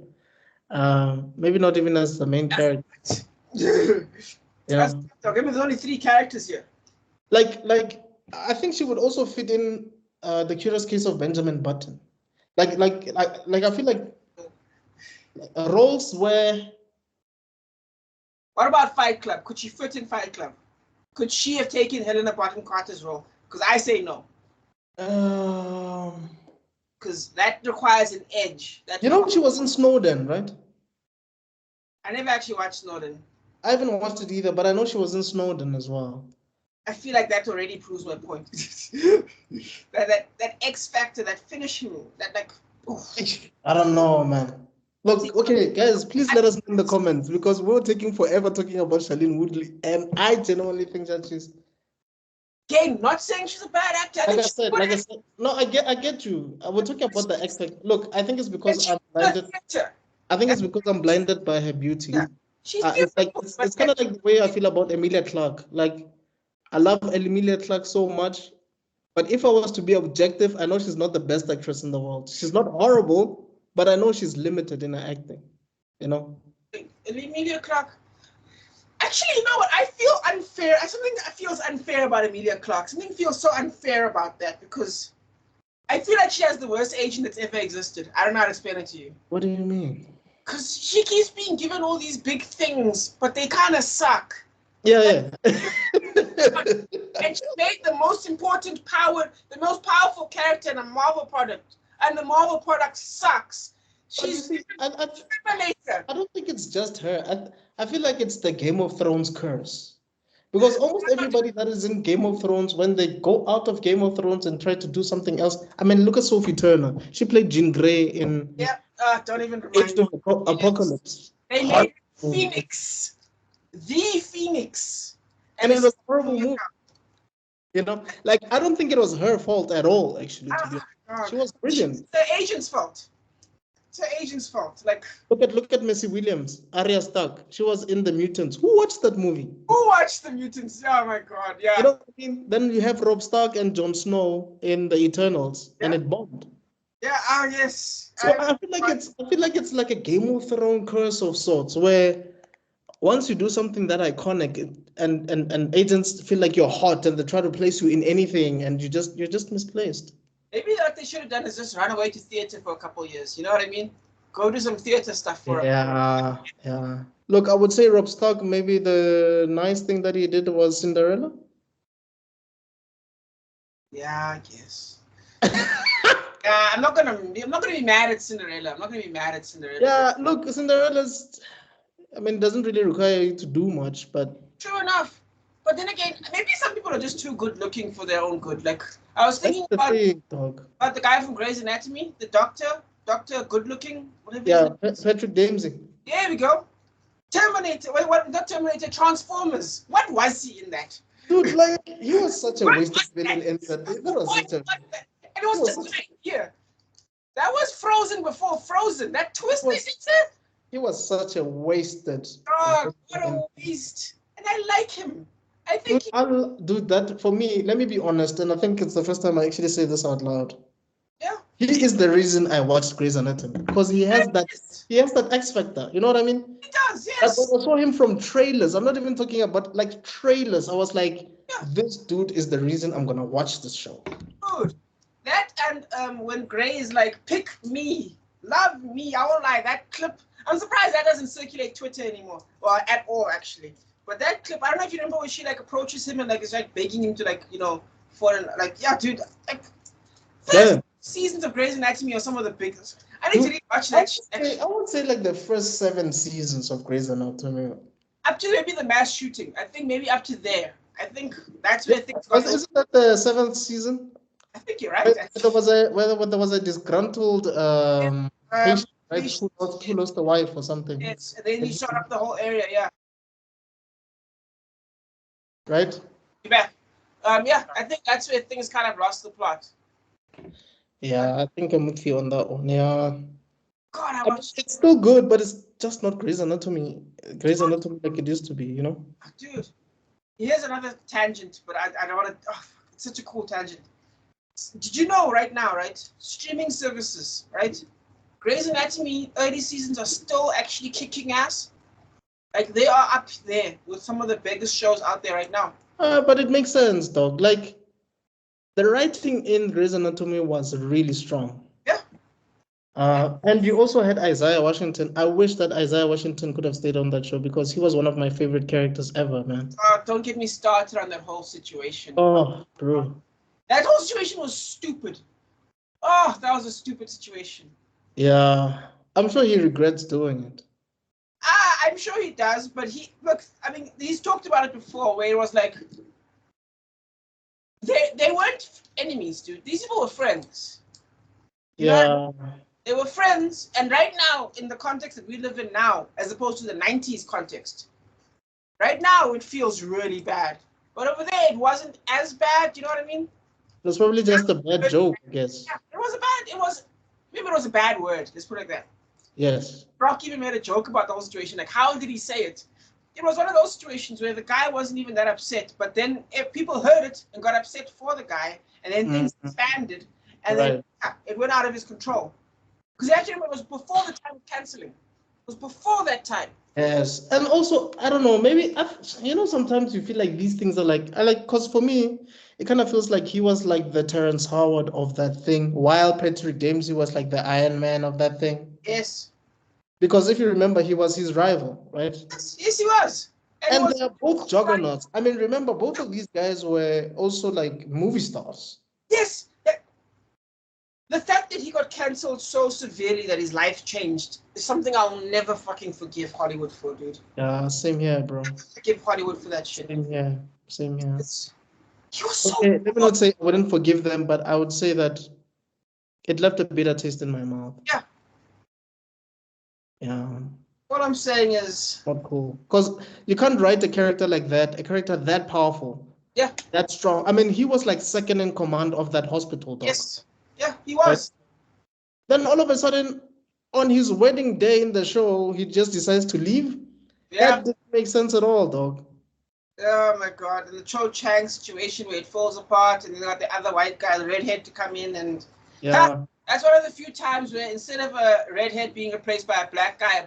Maybe not even as the main character. Yeah. There's only 3 characters here. Like I think she would also fit in The Curious Case of Benjamin Button. Like I feel like roles where. What about Fight Club? Could she fit in Fight Club? Could she have taken Helena Bonham Carter's role? Because I say no. because that requires an edge. That You know, she was in Snowden, right? I never actually watched Snowden. I haven't watched it either, but I know she was in Snowden as well. I feel like that already proves my point. that X factor, that finishing, that like. Oof. I don't know, man. Look, okay, guys, please let us know in the comments because we're taking forever talking about Shailene Woodley, and I genuinely think that she's. Again, not saying she's a bad actor. Like I said, no, I get you. We're talking about the X factor. Look, I think it's because I'm blinded. I think it's because I'm blinded by her beauty. Yeah. She's it's like it's kind of like the way I feel about Emilia Clarke. Like, I love Emilia Clarke so much, but if I was to be objective, I know she's not the best actress in the world. She's not horrible, but I know she's limited in her acting. You know. Emilia Clarke. Actually, you know what? I feel unfair. Something that feels unfair about Emilia Clarke. Something feels so unfair about that because I feel like she has the worst agent that's ever existed. I don't know how to explain it to you. What do you mean? Because she keeps being given all these big things, but they kind of suck. Yeah. And she made the most powerful character in a Marvel product, and the Marvel product sucks. She's I don't think it's just her. I feel like it's the Game of Thrones curse. Because almost everybody that is in Game of Thrones, when they go out of Game of Thrones and try to do something else, I mean, look at Sophie Turner. She played Jean Grey in don't even remind me. Apocalypse. They made Phoenix. The Phoenix. And it was a horrible movie. You know, like, I don't think it was her fault at all, actually, to be honest. She was brilliant. It's the agent's fault. It's her agent's fault. Like, look at Maisie Williams, Arya Stark. She was in The Mutants. Who watched that movie? Who watched The Mutants? Oh my God, yeah. You know what I mean? Then you have Rob Stark and Jon Snow in The Eternals, and it bombed. Yeah. Yes. So I feel like it's like a Game of Thrones curse of sorts, where once you do something that iconic, and agents feel like you're hot and they try to place you in anything, and you're just misplaced. Maybe what they should have done is just run away to theater for a couple of years. You know what I mean? Go do some theater stuff for Yeah. Look, I would say Rob Stark, maybe the nice thing that he did was Cinderella. Yeah, I guess. Yeah, I'm not gonna be mad at Cinderella. Yeah, look, Cinderella's, I mean, doesn't really require you to do much, but true enough. But then again, maybe some people are just too good looking for their own good. Like, I was thinking about the guy from Grey's Anatomy, the doctor good looking, whatever. Yeah, Patrick Dempsey. There we go. Terminator. Wait, what? Not Terminator. Transformers. What was he in that? Dude, like, he was such a wasted villain in that. That was such a. And it was just like, here. That was Frozen before Frozen. That twist they did. He was such a wasted. Oh, what a waste. And I like him. I think I'll do that. For me, let me be honest, and I think it's the first time I actually say this out loud. Yeah. He is the reason I watched Grey's Anatomy, because he has that X factor. You know what I mean? He does, yes. I saw him from trailers. I'm not even talking about like trailers. I was like, this dude is the reason I'm gonna watch this show. Dude, that and when Grey is like, pick me, love me, I won't lie, that clip, I'm surprised that doesn't circulate Twitter anymore, or at all actually. But that clip, I don't know if you remember when she like approaches him and like is like begging him to like, you know, dude, like first seasons of Grey's Anatomy are some of the biggest. I need to rewatch that. I would say like the first 7 seasons of Grey's Anatomy. Up to maybe the mass shooting. I think maybe up to there. I think that's where things go. Isn't that the 7th season? I think you're right. There was a disgruntled patient, right, who lost a wife or something. Yes, and then he shot up the whole area, yeah. Right? You're back. Yeah, I think that's where things kind of lost the plot. Yeah, I think I'm with you on that one. Yeah. God, it's still good, but it's just not Grey's Anatomy. Grey's Anatomy like it used to be, you know? Dude, here's another tangent, but I don't want to. Oh, it's such a cool tangent. Did you know right now, right? Streaming services, right? Grey's Anatomy early seasons are still actually kicking ass. Like, they are up there with some of the biggest shows out there right now. But it makes sense, dog. Like, the writing in Grey's Anatomy was really strong. Yeah. And you also had Isaiah Washington. I wish that Isaiah Washington could have stayed on that show because he was one of my favorite characters ever, man. Don't get me started on that whole situation. Oh, bro. That whole situation was stupid. Oh, that was a stupid situation. Yeah, I'm sure he regrets doing it. I'm sure he does, but he's talked about it before, where it was like they weren't enemies, dude. These people were friends. You know, they were friends, and right now, in the context that we live in now, as opposed to the 90s context, right now it feels really bad. But over there, it wasn't as bad. You know what I mean? It was probably just a bad joke, I guess. Yeah, maybe it was a bad word. Let's put it like that. Yes. Brock even made a joke about the whole situation. Like, how did he say it? It was one of those situations where the guy wasn't even that upset, but then if people heard it and got upset for the guy, and then things expanded, and then it went out of his control. Because actually, it was before the time of canceling. It was before that time. Yes, and also I don't know, maybe sometimes you feel like these things are because for me it kind of feels like he was like the Terrence Howard of that thing, while Patrick Dempsey was like the Iron Man of that thing. Yes. Because if you remember, he was his rival, right? Yes, he was. And they are both juggernauts. I mean, remember, both of these guys were also like movie stars. Yes. The fact that he got cancelled so severely that his life changed is something I'll never fucking forgive Hollywood for, dude. Yeah, same here, bro. Forgive Hollywood for that shit. Same here. He was so okay, let me not say I wouldn't forgive them, but I would say that it left a bitter taste in my mouth. Yeah. Yeah. What I'm saying is not cool. Because you can't write a character like that, a character that powerful. Yeah. That strong. I mean, he was like second in command of that hospital, dog. Yes. Yeah, he was. Then all of a sudden, on his wedding day in the show, he just decides to leave. Yeah. That didn't make sense at all, dog. Oh my god. And the Cho Chang situation where it falls apart and they got the other white guy, the redhead, to come in and that's one of the few times where instead of a redhead being replaced by a black guy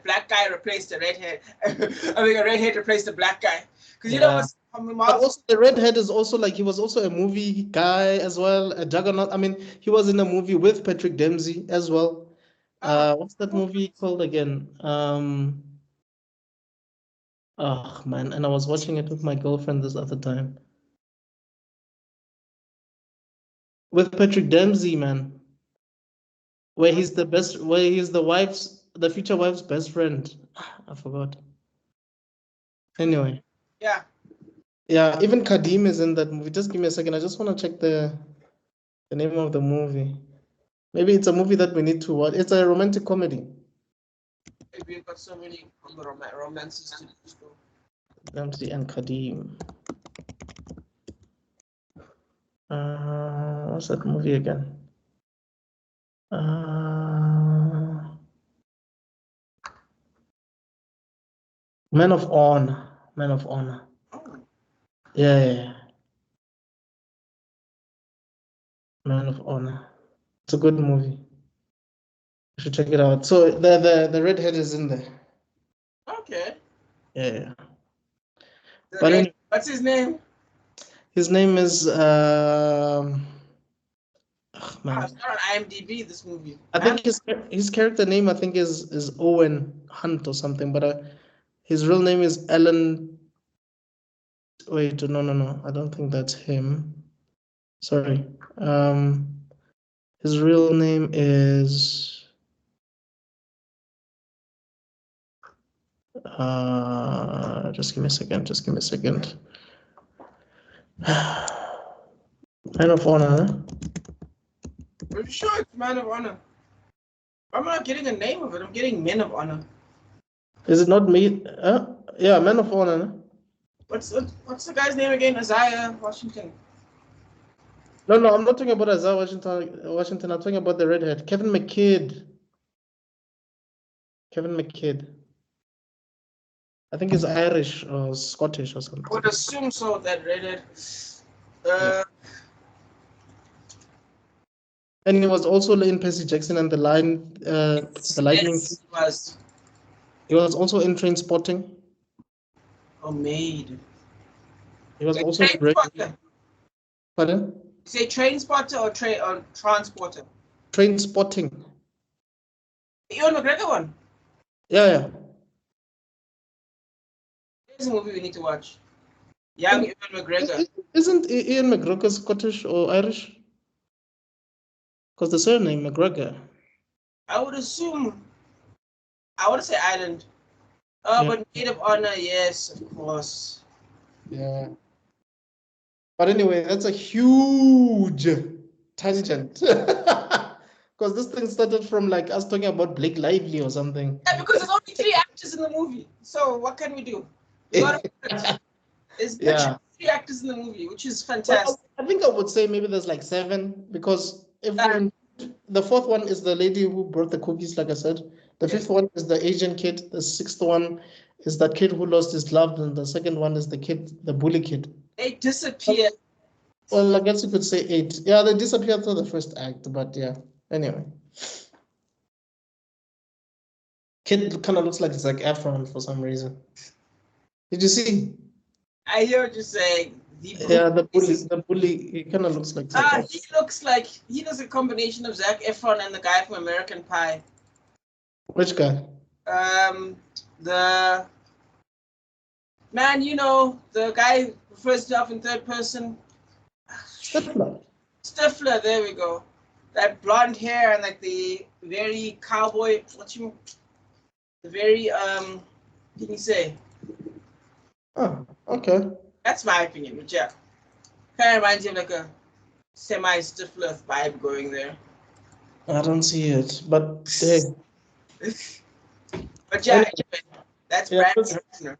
replaced a redhead. I mean, a redhead replaced a black guy. Because but also the redhead is also like he was also a movie guy as well, a juggernaut. I mean, he was in a movie with Patrick Dempsey as well. What's that movie called again? Oh man, and I was watching it with my girlfriend this other time. With Patrick Dempsey, man. Where he's the future wife's best friend. I forgot. Anyway. Yeah. Yeah, even Kadim is in that movie. Just give me a second. I just want to check the name of the movie. Maybe it's a movie that we need to watch. It's a romantic comedy. We've got so many romances to do. Dempsey and Kadim. What's that movie again? Man of Honor. Man of Honor. Yeah. Man of Honor. It's a good movie. You should check it out. So the redhead is in there. Okay. Yeah. But anyway, what's his name? His name is man. It's not on IMDb, this movie. I think his character name is Owen Hunt or something, but his real name is Alan. Wait, no. I don't think that's him. Sorry. His real name is just give me a second. Man of Honor. I'm sure it's Man of Honor. I'm not getting a name of it. I'm getting Men of Honor. Is it not me? Yeah, Man of Honor. What's the guy's name again? Isaiah Washington. No, I'm not talking about Isaiah Washington. I'm talking about the redhead, Kevin McKidd. I think he's Irish or Scottish or something. I would assume so. That redhead. And he was also in Percy Jackson and the Lightning. Yes, he was. He was also in Trainspotting. Oh, Maid. He was also in Pardon? You say Trainspotting or Transporter? Trainspotting. The Ewan McGregor one. Yeah. There's a movie we need to watch. Young Ewan McGregor. Isn't Ian McGregor Scottish or Irish? Because the surname McGregor. I would assume. I want to say Ireland. Yeah. But maid of honor, yes, of course. Yeah. But anyway, that's a huge tangent. Because this thing started from like us talking about Blake Lively or something. Yeah, because there's only 3 actors in the movie. So what can we do? There's Yeah. 3 actors in the movie, which is fantastic. I think I would say maybe there's like 7, because if the 4th one is the lady who brought the cookies, like I said. The 5th one is the Asian kid. The 6th one is that kid who lost his glove, and the 2nd one is the bully kid. They disappear. Well, I guess you could say 8. Yeah, they disappeared through the first act, but yeah. Anyway. Kid kind of looks like Zac Efron for some reason. Did you see? I hear what you're saying. The bully, he kind of looks like Zac Efron. He looks a combination of Zac Efron and the guy from American Pie. Which guy? The man, the guy who refers to himself in 3rd person. Stifler, there we go. That blonde hair and like the very cowboy, the very, what can you say? Oh, okay. That's my opinion, but yeah. Kind of reminds you of like a semi-Stifler vibe going there. I don't see it, but hey. But yeah, anyway, that's Brad Ratner.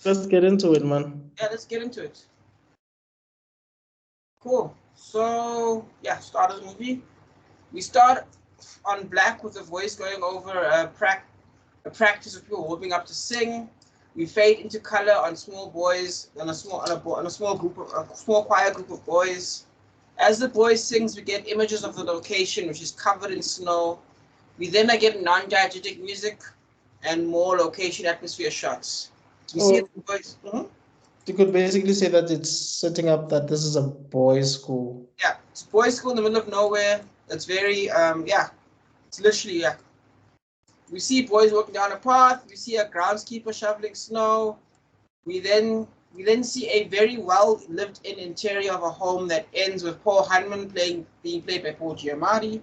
Let's get into it, man. Yeah, let's get into it. Cool. So, yeah, start of the movie. We start on black with the voice going over a practice of people warming up to sing. We fade into color on small boys, on a small choir group of boys. As the boys sings, we get images of the location, which is covered in snow. We then get non-diegetic music and more location atmosphere shots. You see the boys. You could basically say that it's setting up that this is a boys' school. Yeah, it's a boys' school in the middle of nowhere. It's very, it's literally, We see boys walking down a path. We see a groundskeeper shoveling snow. We then see a very well lived-in interior of a home that ends with Paul Hanman being played by Paul Giamatti,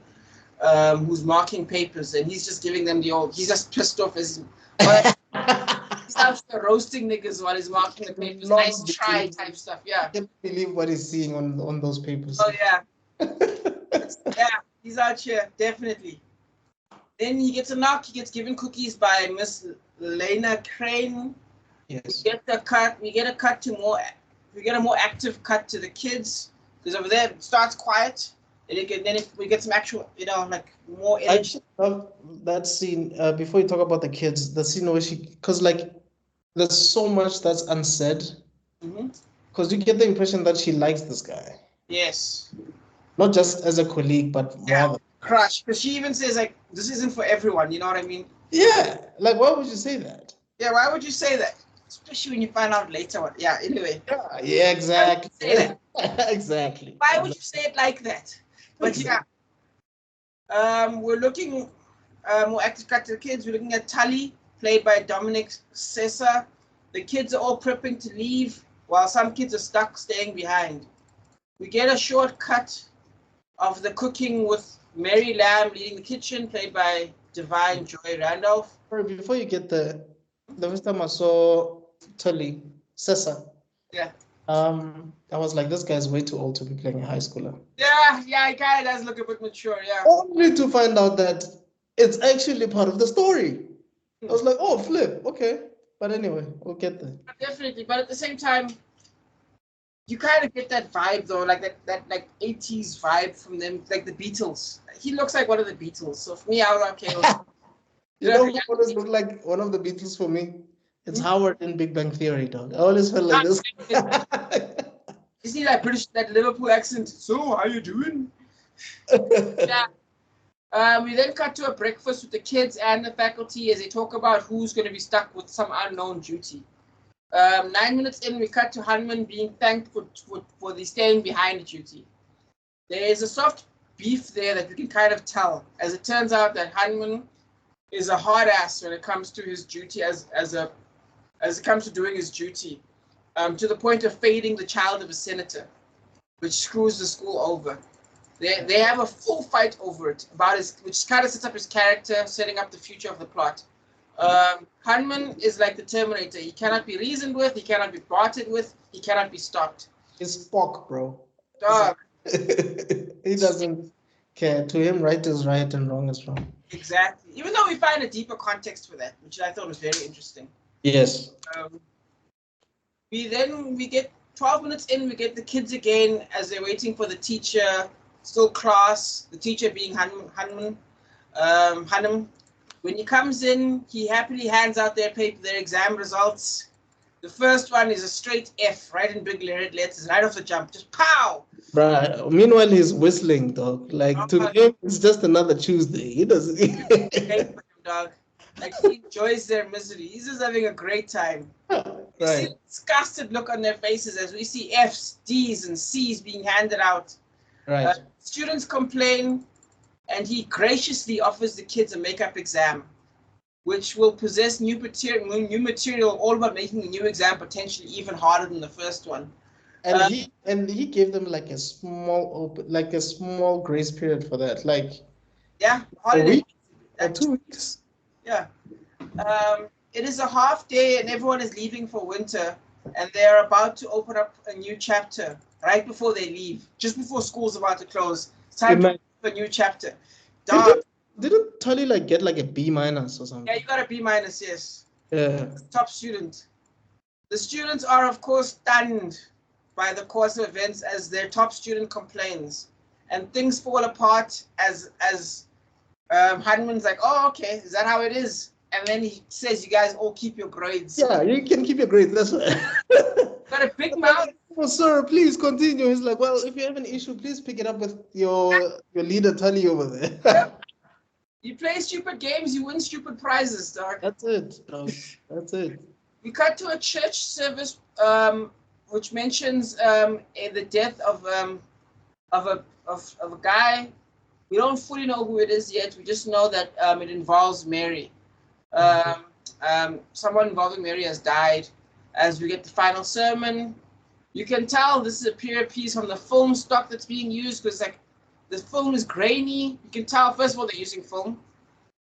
who's marking papers, and he's just giving them he's just pissed off as he's out there roasting niggas while he's marking the papers. Nice try type stuff, yeah. I can't believe what he's seeing on those papers. Oh yeah. Yeah, he's out here, definitely. Then he gets a knock. He gets given cookies by Miss Lena Crane. Yes. We get a more active cut to the kids, because over there it starts quiet, and then we get some actual, more energy. I love that scene. Before you talk about the kids, the scene where because like there's so much that's unsaid. Because you get the impression that she likes this guy. Yes. Not just as a colleague, but more crush. Because she even says like, this isn't for everyone. You know what I mean? Yeah. Like, why would you say that? Yeah. Why would you say that? Especially when you find out later what. Yeah. Anyway. Yeah. Exactly. Exactly. Why would you say it like that? But yeah. We're looking more active cut to the kids. We're looking at Tully, played by Dominic Sessa. The kids are all prepping to leave, while some kids are stuck staying behind. We get a short cut of the cooking with Mary Lamb leading the kitchen, played by Divine Joy Randolph. Before you get the first time I saw Tully Sessa, I was like, this guy's way too old to be playing a high schooler. Yeah, he kind of does look a bit mature, yeah. Only to find out that it's actually part of the story. I was like, oh, flip, okay. But anyway, we'll get there. Definitely, but at the same time, you kind of get that vibe though, like that like 80s vibe from them, like the Beatles. He looks like one of the Beatles. So for me, I was okay. You know who always looked like one of the Beatles for me? It's Howard in Big Bang Theory, dog. I always felt like this. You see that that Liverpool accent? So, how you doing? Yeah. We then cut to a breakfast with the kids and the faculty as they talk about who's going to be stuck with some unknown duty. 9 minutes in, we cut to Hanman being thanked for the staying behind duty. There is a soft beef there that you can kind of tell, as it turns out that Hanman is a hard ass when it comes to his duty as it comes to doing his duty, to the point of fading the child of a senator, which screws the school over. They have a full fight over it about which kind of sets up his character, setting up the future of the plot. Hanman is like the Terminator. He cannot be reasoned with. He cannot be bartered with. He cannot be stopped. He's Spock, bro. Dog. He doesn't care. To him, right is right and wrong is wrong. Exactly. Even though we find a deeper context for that, which I thought was very interesting. Yes. We get 12 minutes in, we get the kids again as they're waiting for the teacher, still class, the teacher being Hanum. When he comes in, he happily hands out their exam results. The first one is a straight F, right in big letters, right off the jump, just pow! Bruh, meanwhile, he's whistling, dog. Like, to him, it's just another Tuesday. He doesn't... dog. Like, he enjoys their misery. He's just having a great time. You see a disgusted look on their faces as we see F's, D's, and C's being handed out. Right. Students complain, and he graciously offers the kids a makeup exam, which will possess new material, all about making the new exam potentially even harder than the first one. And he gave them like a small grace period for that, like holiday. A week or 2 weeks. Yeah. It is a half day and everyone is leaving for winter, and they are about to open up a new chapter right before they leave, just before school's about to close. It's time to open a new chapter. Didn't Tully get like a B- or something? Yeah, you got a B-, yes. Yeah. Top student. The students are, of course, stunned by the course of events as their top student complains, and things fall apart as Hanman's like, oh, okay, is that how it is? And then he says, you guys all keep your grades. Yeah, you can keep your grades, that's right. Got a big mouth. Oh, sir, please continue. He's like, well, if you have an issue, please pick it up with your leader, Tully, over there. You play stupid games, you win stupid prizes, dog. That's it, bro. That's it. We cut to a church service, which mentions the death of a guy. We don't fully know who it is yet. We just know that it involves Mary. Someone involving Mary has died. As we get the final sermon, you can tell this is a period piece from the film stock that's being used, because like the film is grainy. You can tell, first of all, they're using film.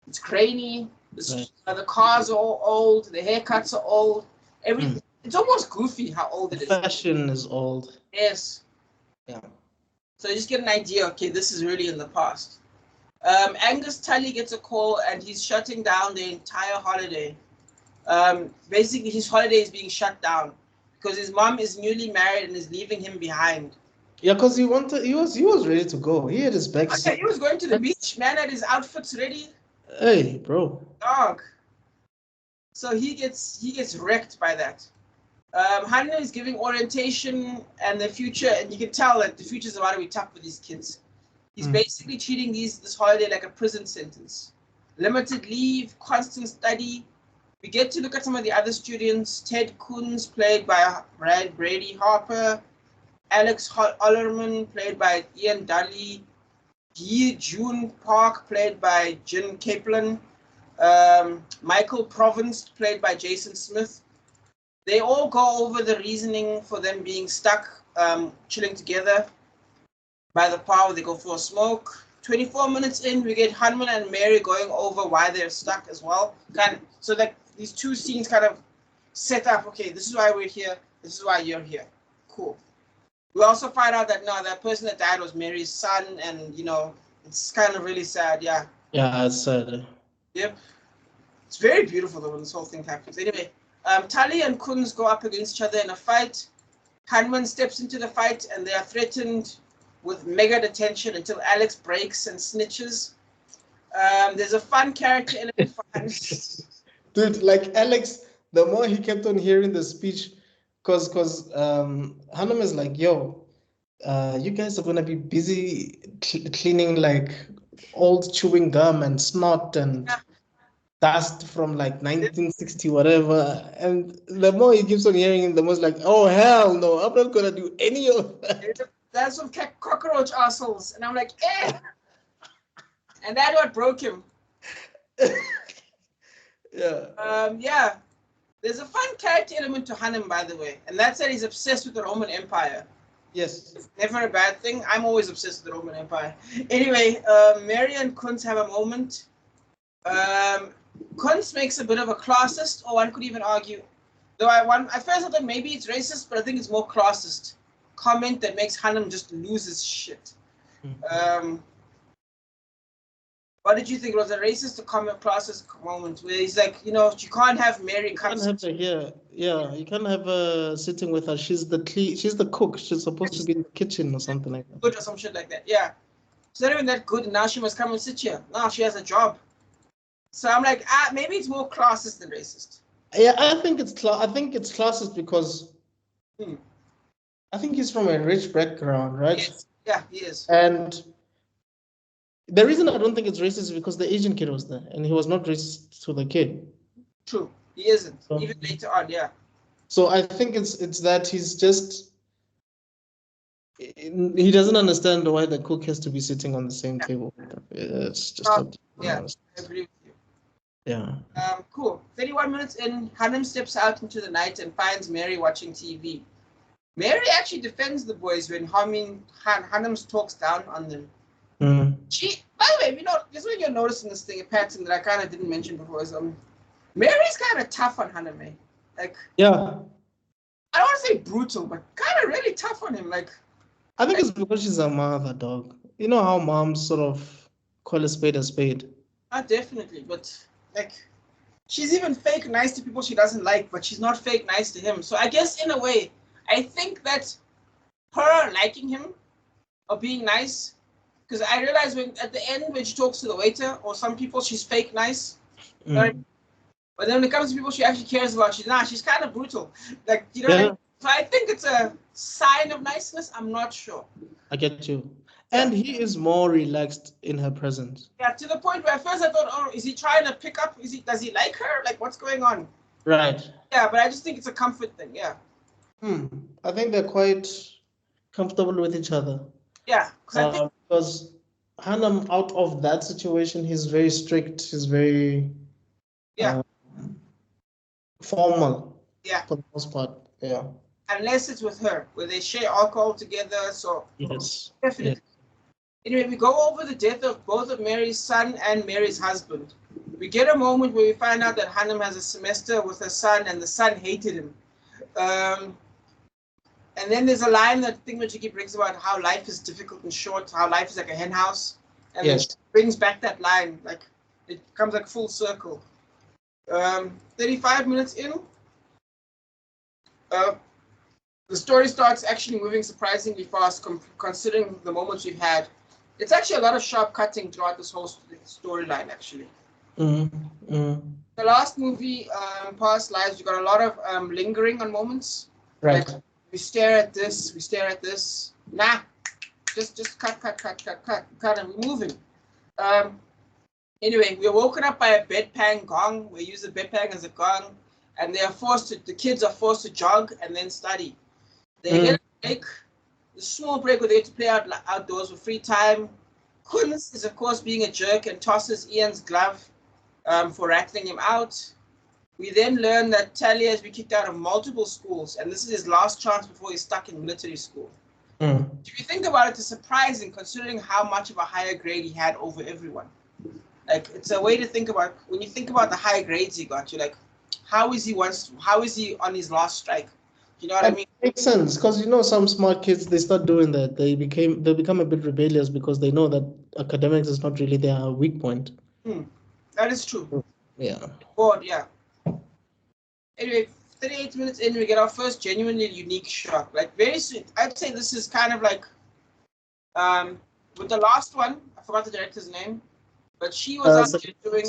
It's grainy. The cars are all old. The haircuts are old. Everything. It's almost goofy how old it is. Fashion is old. Yes. Yeah. So you just get an idea, okay, this is really in the past. Angus Tully gets a call and he's shutting down the entire holiday. Basically, his holiday is being shut down because his mom is newly married and is leaving him behind. Yeah, because he was ready to go. He had his bags. Okay, he was going to the beach. Man had his outfits ready. Hey, bro. Dog. So he gets wrecked by that. Hannah is giving orientation and the future, and you can tell that the future is about to be tough for these kids. He's basically treating this holiday like a prison sentence. Limited leave, constant study. We get to look at some of the other students. Ted Koons, played by Brady Harper. Alex Ollerman, played by Ian Dudley. Yi June Park, played by Jin Kaplan. Michael Provence, played by Jason Smith. They all go over the reasoning for them being stuck, chilling together by the power. They go for a smoke. 24 minutes in, we get Hanman and Mary going over why they're stuck as well. So like these two scenes kind of set up, okay, this is why we're here. This is why you're here. Cool. We also find out that that person that died was Mary's son, and it's kind of really sad. Yeah. Yeah, it's sad. Yep. It's very beautiful though when this whole thing happens. Anyway, Tully and Koons go up against each other in a fight. Hanman steps into the fight and they are threatened with mega detention until Alex breaks and snitches. There's a fun character element for Hanman. Dude, like Alex, the more he kept on hearing the speech, because Hanum is like, yo, you guys are going to be busy cleaning like old chewing gum and snot and dust from like 1960 whatever, and the more he keeps on hearing him, the more like, oh hell no, I'm not gonna do any of that. That's some cockroach assholes, and I'm like, eh. And that's what broke him. Yeah. There's a fun character element to Hanum, by the way, and that's that he's obsessed with the Roman Empire. Yes. It's never a bad thing. I'm always obsessed with the Roman Empire. Anyway, Mary and Kunz have a moment. Kunz makes a bit of a classist, or one could even argue, though at first I thought maybe it's racist, but I think it's more classist comment that makes Hanem just lose his shit. What did you think? Was a racist or comment classist moment where he's like, you can't have Mary come? You can't have her here. Yeah, you can't have her sitting with her. She's the cook. She's supposed to be in the kitchen or something like that. Good or some shit like that. Yeah. She's not even that good, and now she must come and sit here. Now she has a job. So I'm like, maybe it's more classist than racist. Yeah, I think it's classist because I think he's from a rich background, right? Yes. Yeah, he is. And the reason I don't think it's racist is because the Asian kid was there, and he was not racist to the kid. True, he isn't. Even later on, yeah. So I think it's that he doesn't understand why the cook has to be sitting on the same table. It's just I agree with you. Yeah. Cool. 31 minutes in, Hanem steps out into the night and finds Mary watching TV. Mary actually defends the boys when Hanem talks down on them. She, by the way, just when you're noticing this thing, a pattern that I kind of didn't mention before is Mary's kind of tough on Hanem. Like, yeah, I don't want to say brutal, but kind of really tough on him. Like, I think it's because she's a mother, dog. You know how moms sort of call a spade a spade. Definitely, but like, she's even fake nice to people she doesn't like, but she's not fake nice to him. So I guess in a way, I think that her liking him or being nice, because I realize at the end when she talks to the waiter or some people, she's fake nice. Right? But then when it comes to people she actually cares about, she's kind of brutal. Like, you know what I mean? So I think it's a sign of niceness. I'm not sure. I get you. And he is more relaxed in her presence. Yeah, to the point where at first I thought, is he trying to pick up? Does he like her? Like, what's going on? Right. Yeah, but I just think it's a comfort thing. Yeah. I think they're quite comfortable with each other. Yeah, because Hanem, out of that situation, he's very strict. He's very formal. Yeah. For the most part. Yeah. Unless it's with her, where they share alcohol together. So yes, definitely. Yes. Anyway, we go over the death of both of Mary's son and Mary's husband. We get a moment where we find out that Hanem has a semester with her son, and the son hated him. And then there's a line that Thingamajiggy brings about how life is difficult and short, how life is like a hen house. And then she brings back that line, like it comes like full circle. 35 minutes in, the story starts actually moving surprisingly fast considering the moments we've had. It's actually a lot of sharp cutting throughout this whole storyline, actually. The last movie, Past Lives, you got a lot of lingering on moments. Right. Like, we stare at this, we stare at this. Nah, just cut, and we're moving. Anyway, we're woken up by a bedpan gong. We use the bedpan as a gong, and the kids are forced to jog and then study. They get a break, a small break where they get to play outdoors for free time. Kunz is, of course, being a jerk and tosses Ian's glove for rattling him out. We then learn that Talia has been kicked out of multiple schools, and this is his last chance before he's stuck in military school. If you think about it, it's surprising considering how much of a higher grade he had over everyone. Like, it's a way to think about, when you think about the high grades he got, you're like, how is he on his last strike? You know what I mean? Makes sense, because some smart kids, they start doing that. They become a bit rebellious because they know that academics is not really their weak point. That is true. Yeah. Bored, yeah. Anyway, 38 minutes in, we get our first genuinely unique shot. Like, very soon, I'd say this is kind of like, with the last one, I forgot the director's name, but she was out here doing,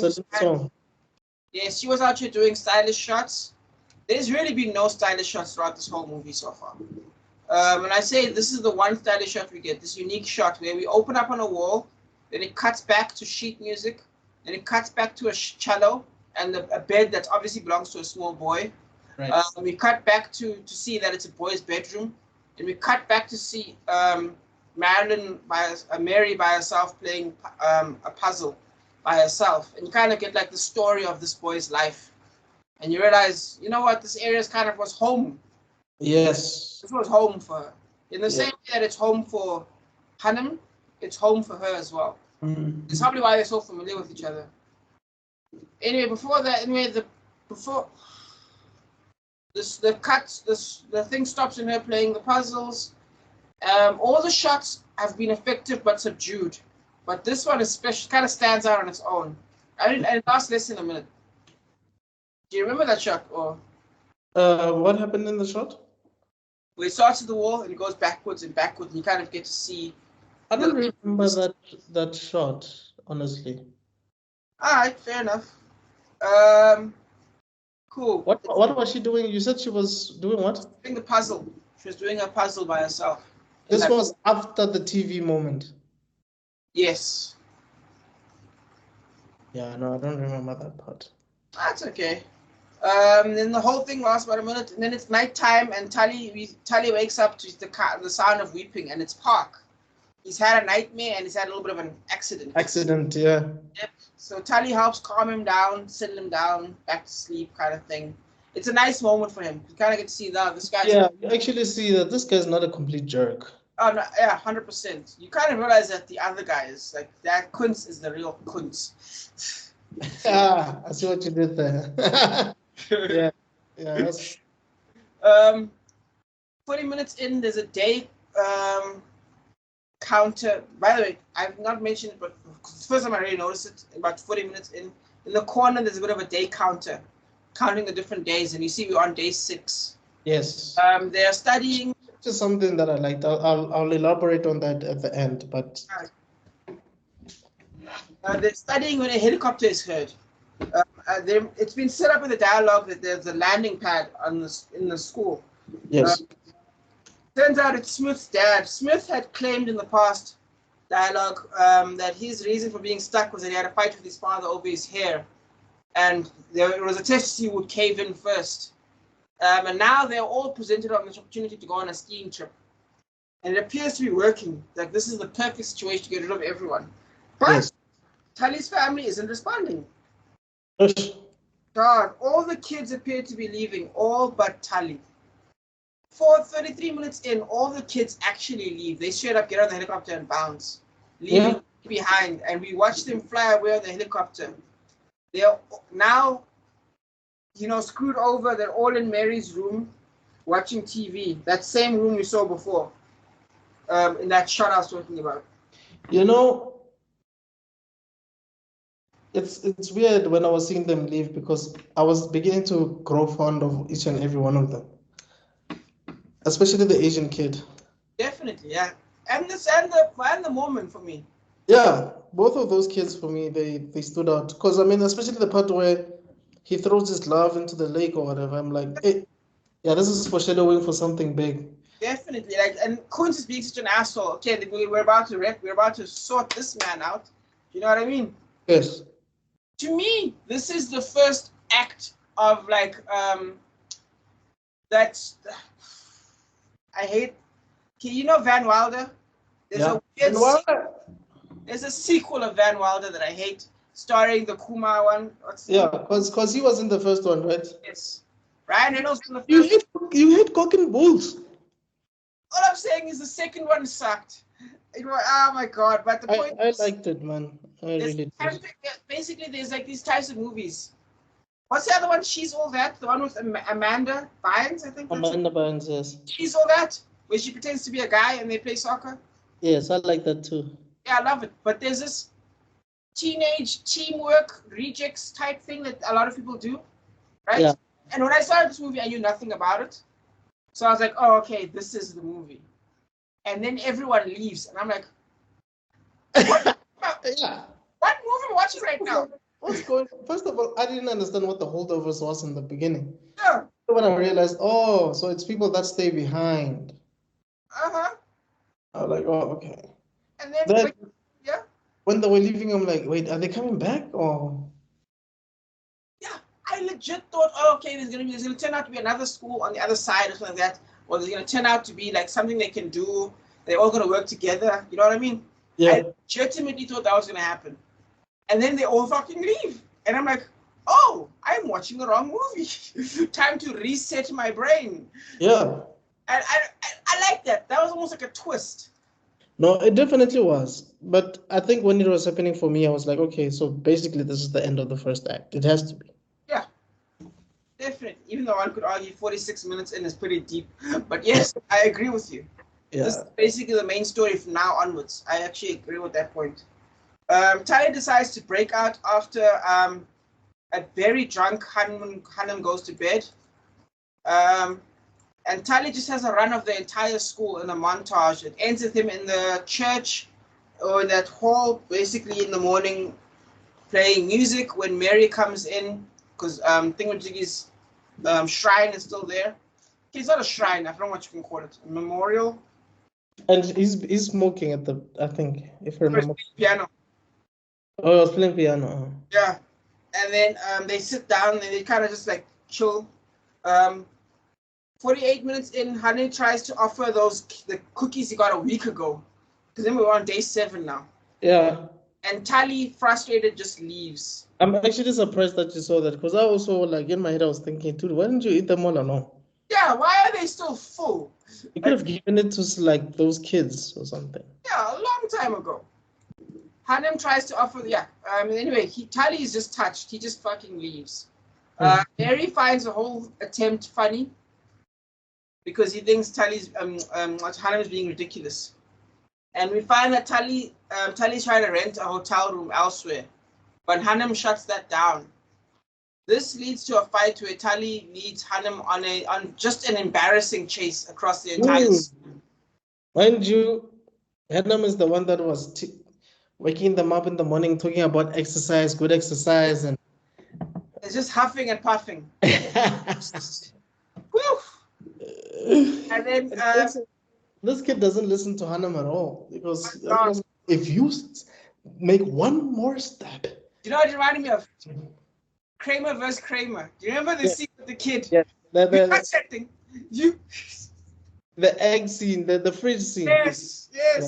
she was out here doing stylish shots. There's really been no stylish shots throughout this whole movie so far. And I say this is the one stylish shot we get, this unique shot where we open up on a wall, then it cuts back to sheet music, then it cuts back to a cello, and a bed that obviously belongs to a small boy. Right. We cut back to see that it's a boy's bedroom, and we cut back to see Mary by herself playing a puzzle by herself, and you kind of get like the story of this boy's life, and you realize, you know what, this area kind of was home. Yes. This was home for her. In the same way that it's home for Hanem, it's home for her as well. It's probably why they're so familiar with each other. Anyway, before that, the thing stops in her playing the puzzles. All the shots have been effective but subdued, but this one is special, kind of stands out on its own. And it lasts less than a minute. Do you remember that shot? Or what happened in the shot? Where it starts at the wall and it goes backwards and backwards, and you kind of get to see. I don't remember that shot, honestly. All right, fair enough. Cool. What was she doing? You said she was doing what? Doing the puzzle. She was doing a puzzle by herself. This was after the TV moment. Yes. Yeah, no, I don't remember that part. That's okay. Then the whole thing lasts about a minute, and then it's nighttime, and Tully wakes up to the sound of weeping, and it's Park. He's had a nightmare, and he's had a little bit of an accident. Yeah. Yep. So Tully helps calm him down, settle him down, back to sleep, kind of thing. It's a nice moment for him. You kind of get to see that this guy. Yeah, you actually see that this guy's not a complete jerk. Oh no, yeah, 100%. You kind of realize that the other guy is like that. Kunz is the real Kunz. I see what you did there. yeah. That's... 40 minutes in, there's a day counter. By the way, I've not mentioned it, but it's the first time I really noticed it. About 40 minutes in the corner, there's a bit of a day counter, counting the different days, and you see we're on day 6. Yes. They are studying. Just something that I liked. I'll elaborate on that at the end, but they're studying when a helicopter is heard. It's been set up in the dialogue that there's a landing pad in the school. Yes. Turns out it's Smith's dad. Smith had claimed in the past dialogue that his reason for being stuck was that he had a fight with his father over his hair, and there was a test he would cave in first. And now they're all presented on this opportunity to go on a skiing trip. And it appears to be working. Like, this is the perfect situation to get rid of everyone. But yes. Tully's family isn't responding. Yes. God, all the kids appear to be leaving, all but Tully. For 33 minutes in, all the kids actually leave. They straight up get on the helicopter and bounce, leaving behind. And we watch them fly away on the helicopter. They're now... screwed over. They're all in Mary's room watching TV. That same room we saw before, in that shot I was talking about. It's weird when I was seeing them leave, because I was beginning to grow fond of each and every one of them, especially the Asian kid. Definitely, yeah. And the Mormon for me. Yeah, both of those kids for me, they stood out, because especially the part where he throws his glove into the lake or whatever. I'm like, hey, yeah, this is foreshadowing for something big. Definitely, and Kunz is being such an asshole. Okay, we're about to sort this man out. You know what I mean? Yes. To me, this is the first act of that's. I hate. Okay, Van Wilder? There's a sequel of Van Wilder that I hate. Starring the Kuma one. Because he was in the first one, right? Yes. Ryan Reynolds in the first one. You hate cock and balls. All I'm saying is the second one sucked. Oh my God. But the point I liked it, man. I really did. Basically, there's these types of movies. What's the other one? She's All That? The one with Amanda Bynes, I think? Amanda Bynes, yes. She's All That? Where she pretends to be a guy and they play soccer? Yes, I like that too. Yeah, I love it. But there's this teenage teamwork rejects type thing that a lot of people do, right? Yeah. And when I started this movie, I knew nothing about it. So I was like, oh, okay, this is the movie. And then everyone leaves. And I'm like, what? Yeah. What movie am I watching right now? What's going on? First of all, I didn't understand what the Holdovers was in the beginning. Yeah. When I realized, so it's people that stay behind. Uh-huh. I was like, oh, okay. And then when they were leaving, I'm like, wait, are they coming back or? Yeah, I legit thought, okay, there's gonna turn out to be another school on the other side or something like that, or there's gonna turn out to be like something they can do. They're all gonna work together. You know what I mean? Yeah. I legitimately thought that was gonna happen, and then they all fucking leave, and I'm like, oh, I'm watching the wrong movie. Time to reset my brain. Yeah. And I I like that. That was almost like a twist. No, it definitely was. But I think when it was happening for me, I was like, okay, so basically this is the end of the first act. It has to be. Yeah, definitely. Even though one could argue 46 minutes in is pretty deep. But yes, I agree with you. Yeah. This is basically the main story from now onwards. I actually agree with that point. Tali decides to break out after a very drunk Hanem goes to bed. And Tali just has a run of the entire school in a montage. It ends with him in the church or in that hall, basically in the morning, playing music when Mary comes in, because Thingamajiggy's shrine is still there. Okay, it's not a shrine, I don't know what you can call it. A memorial. And he's smoking at the, I think, if I remember. Piano. Oh, I was playing piano. Yeah. And then they sit down and they kind of just like chill. 48 minutes in, Honey tries to offer the cookies he got a week ago. Because then we're on day 7 now. Yeah. And Tali, frustrated, just leaves. I'm actually surprised that you saw that, because I also, like, in my head, I was thinking, dude, why didn't you eat them all along? Yeah, why are they still full? You could have given it to, like, those kids or something. Yeah, a long time ago. Hanem tries to offer, anyway, Tali is just touched. He just fucking leaves. Mary finds the whole attempt funny because he thinks Hanem is being ridiculous. And we find that Tali's trying to rent a hotel room elsewhere, but Hanem shuts that down. This leads to a fight where Tali leads Hanem on just an embarrassing chase across the entire school. Mind you, Hanem is the one that was waking them up in the morning, talking about exercise, good exercise, and it's just huffing and puffing. Woo! And then this kid doesn't listen to Hanem at all, because if you make one more step. Do you know what it reminded me of? Kramer versus Kramer. Do you remember the scene with the kid? Yeah. The egg scene, the fridge scene. Yes. Yeah.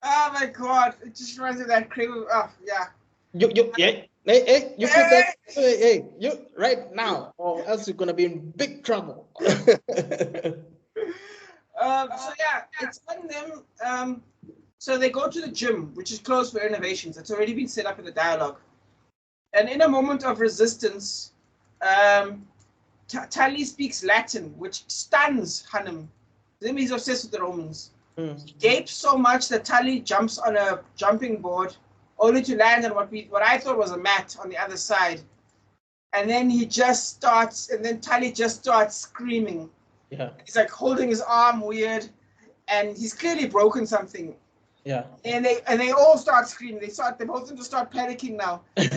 Oh my god, it just reminds me of that Kramer. Oh yeah. Hey, you put that. Hey, you right now, or else you're gonna be in big trouble. So yeah, it's on them. So they go to the gym, which is closed for renovations. It's already been set up in the dialogue. And in a moment of resistance, Tali speaks Latin, which stuns Hanem. Then he's obsessed with the Romans. He gapes so much that Tali jumps on a jumping board, only to land on what I thought was a mat on the other side. And then Tali just starts screaming. Yeah. He's like holding his arm weird, and he's clearly broken something. Yeah. And they all start screaming. They both of them start panicking now. They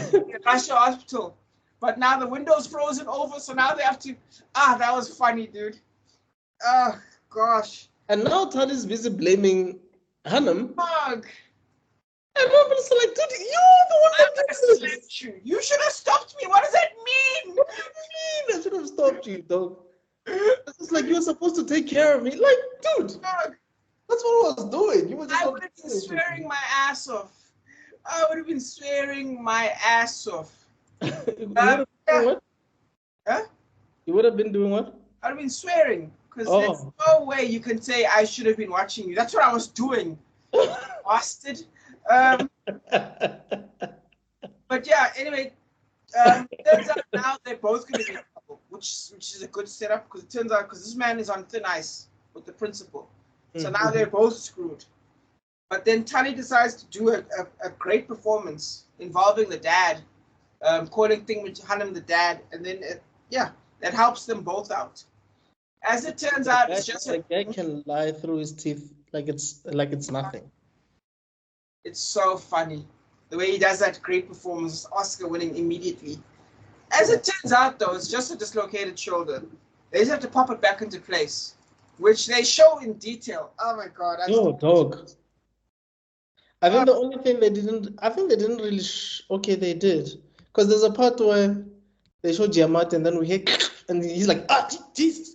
rush to hospital. But now the window's frozen over, so now they have to. That was funny, dude. Oh gosh. And now Tali's busy blaming Hanem. Fuck. And Robin's like, dude, you're the one that did this. You should have stopped me. What does that mean? What do you mean? I should have stopped you, dog. It's like you're supposed to take care of me. Like, dude, Fuck. that's what I was doing. You were just I would have been swearing my ass off. What? Huh? You would have been doing what? I'd have been swearing. Because there's no way you can say I should have been watching you. That's what I was doing. Bastard. But yeah, anyway, turns out now they're both going to be in trouble, which is a good setup, because it turns out, because this man is on thin ice with the principal. So now they're both screwed. But then Tali decides to do a great performance involving the dad, calling Hanem the dad, and then, that helps them both out. As it turns out, it's just a guy can lie through his teeth like it's nothing. It's so funny the way he does that great performance, Oscar winning immediately. As it turns out, though, it's just a dislocated shoulder. They just have to pop it back into place, which they show in detail. Oh my god! Dog. I think the only thing they didn't really. They did, because there's a part where they show Giamatti and then we hear, and he's like, Jesus.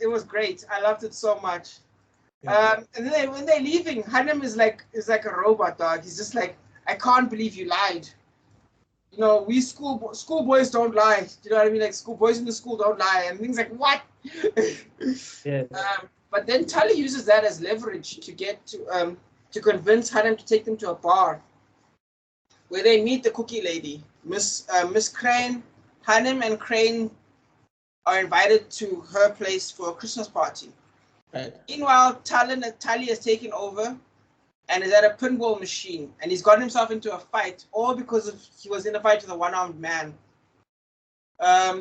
It was great. I loved it so much. And then when they're leaving, Hanem is like a robot, dog. He's just like, I can't believe you lied. You know, we schoolboys don't lie. Do you know what I mean? Like, schoolboys in the school don't lie. And things like, what? Yeah. But then Tully uses that as leverage to get to convince Hanem to take them to a bar where they meet the cookie lady, Miss Crane. Hanem and Crane are invited to her place for a Christmas party. Right. Meanwhile, Tully has taken over and is at a pinball machine, and he's gotten himself into a fight, all because he was in a fight with a one-armed man.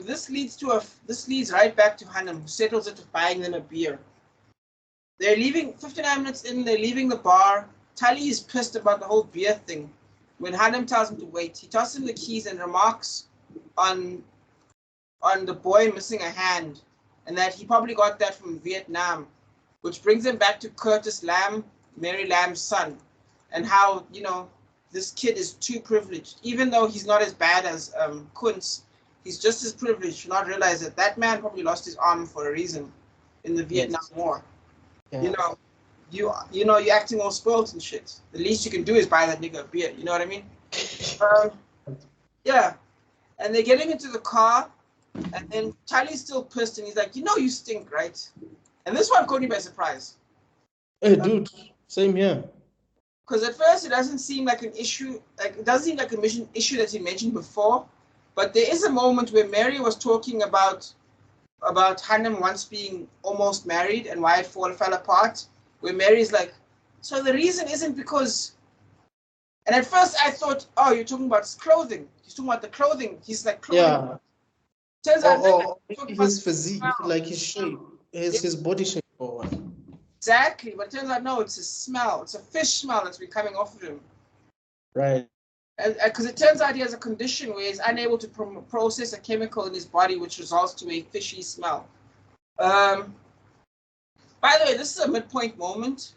This leads right back to Hanem, who settles it with buying them a beer. They're leaving 59 minutes in. They're leaving the bar. Tully is pissed about the whole beer thing. When Hanem tells him to wait, he tosses him the keys and remarks on the boy missing a hand, and that he probably got that from Vietnam, which brings him back to Curtis Lamb, Mary Lamb's son, and how, this kid is too privileged. Even though he's not as bad as Kuntz, he's just as privileged to not realize that that man probably lost his arm for a reason in the Vietnam War. Yeah. You're acting all spoiled and shit. The least you can do is buy that nigga a beer. You know what I mean? Yeah. And they're getting into the car, and then Tully's still pissed, and he's like, you stink, right? And this one caught me by surprise. Hey, dude, same here. Because at first it doesn't seem like an issue, it doesn't seem like a issue that he mentioned before, but there is a moment where Mary was talking about Hanem once being almost married and why it fell apart, where Mary's like, so the reason isn't because, and at first I thought, oh, you're talking about clothing. He's talking about the clothing. He's like, clothing. Yeah. Turns out his physique, like his shape, his body shape or what. Exactly, but it turns out no, it's a smell. It's a fish smell that's been coming off of him. Right. Because it turns out he has a condition where he's unable to process a chemical in his body, which results to a fishy smell. By the way, this is a midpoint moment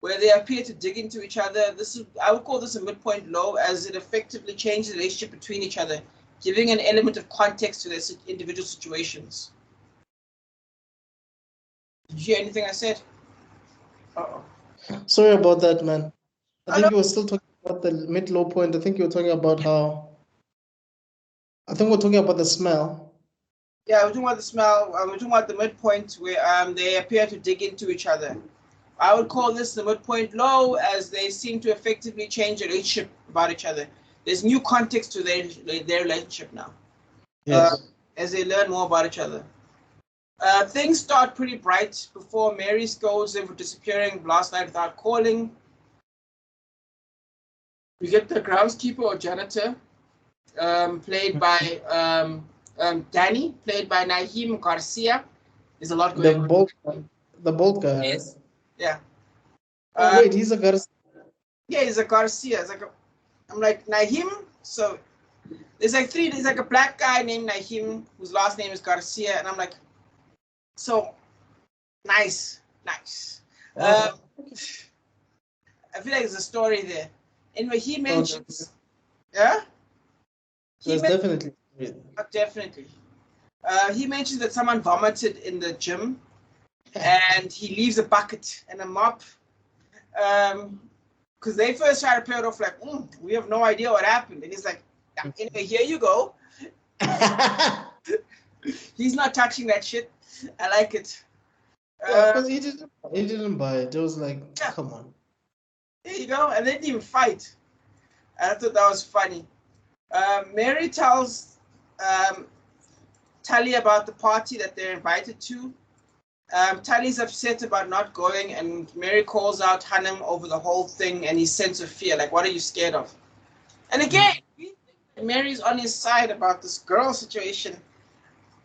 where they appear to dig into each other. I would call this a midpoint low, as it effectively changes the relationship between each other, giving an element of context to their individual situations. Did you hear anything I said? Uh-oh. Sorry about that, man. I think you were still talking about the mid-low point. I think you were talking about we're talking about the smell. Yeah, we're talking about the smell. We're talking about the midpoint where they appear to dig into each other. I would call this the midpoint low, as they seem to effectively change their relationship about each other. There's new context to their relationship now. Yes. As they learn more about each other. Things start pretty bright before Mary scolds them for disappearing last night without calling. We get the groundskeeper or janitor, played by Danny, played by Naheem Garcia. There's a lot going on. The bald guy. Yes. Yeah. Wait, he's a Garcia. Yeah, he's a Garcia. I'm like, Naheem? So there's like a black guy named Naheem whose last name is Garcia, and I'm like, so nice. I feel like there's a story there. Anyway, he mentions, yeah? Definitely. Definitely. He mentions that someone vomited in the gym, and he leaves a bucket and a mop. Because they first try to play it off like, we have no idea what happened. And he's like, anyway, here you go. He's not touching that shit. I like it. Because he didn't buy it. It was like, come on. There you go. And they didn't even fight. I thought that was funny. Mary tells Tully about the party that they're invited to. Tully's upset about not going, and Mary calls out Hanem over the whole thing and his sense of fear. Like, what are you scared of? And again, we think that Mary's on his side about this girl situation.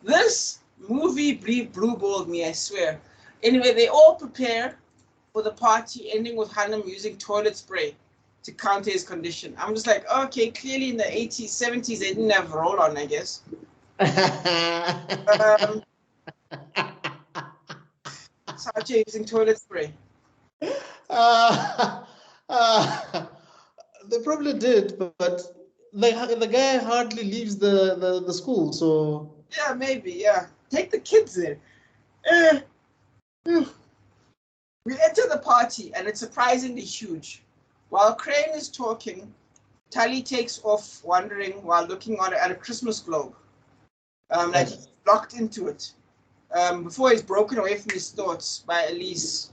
This movie blue-balled me, I swear. Anyway, they all prepare for the party, ending with Hanem using toilet spray to counter his condition. I'm just like, okay, clearly in the 80s, 70s, they didn't have roll-on, I guess. Sachi using toilet spray. They probably did, but the guy hardly leaves the school, so... Yeah, maybe, yeah. Take the kids there. We enter the party, and it's surprisingly huge. While Crane is talking, Tully takes off wandering while looking at a Christmas globe. Like he's locked into it. before he's broken away from his thoughts by Elise.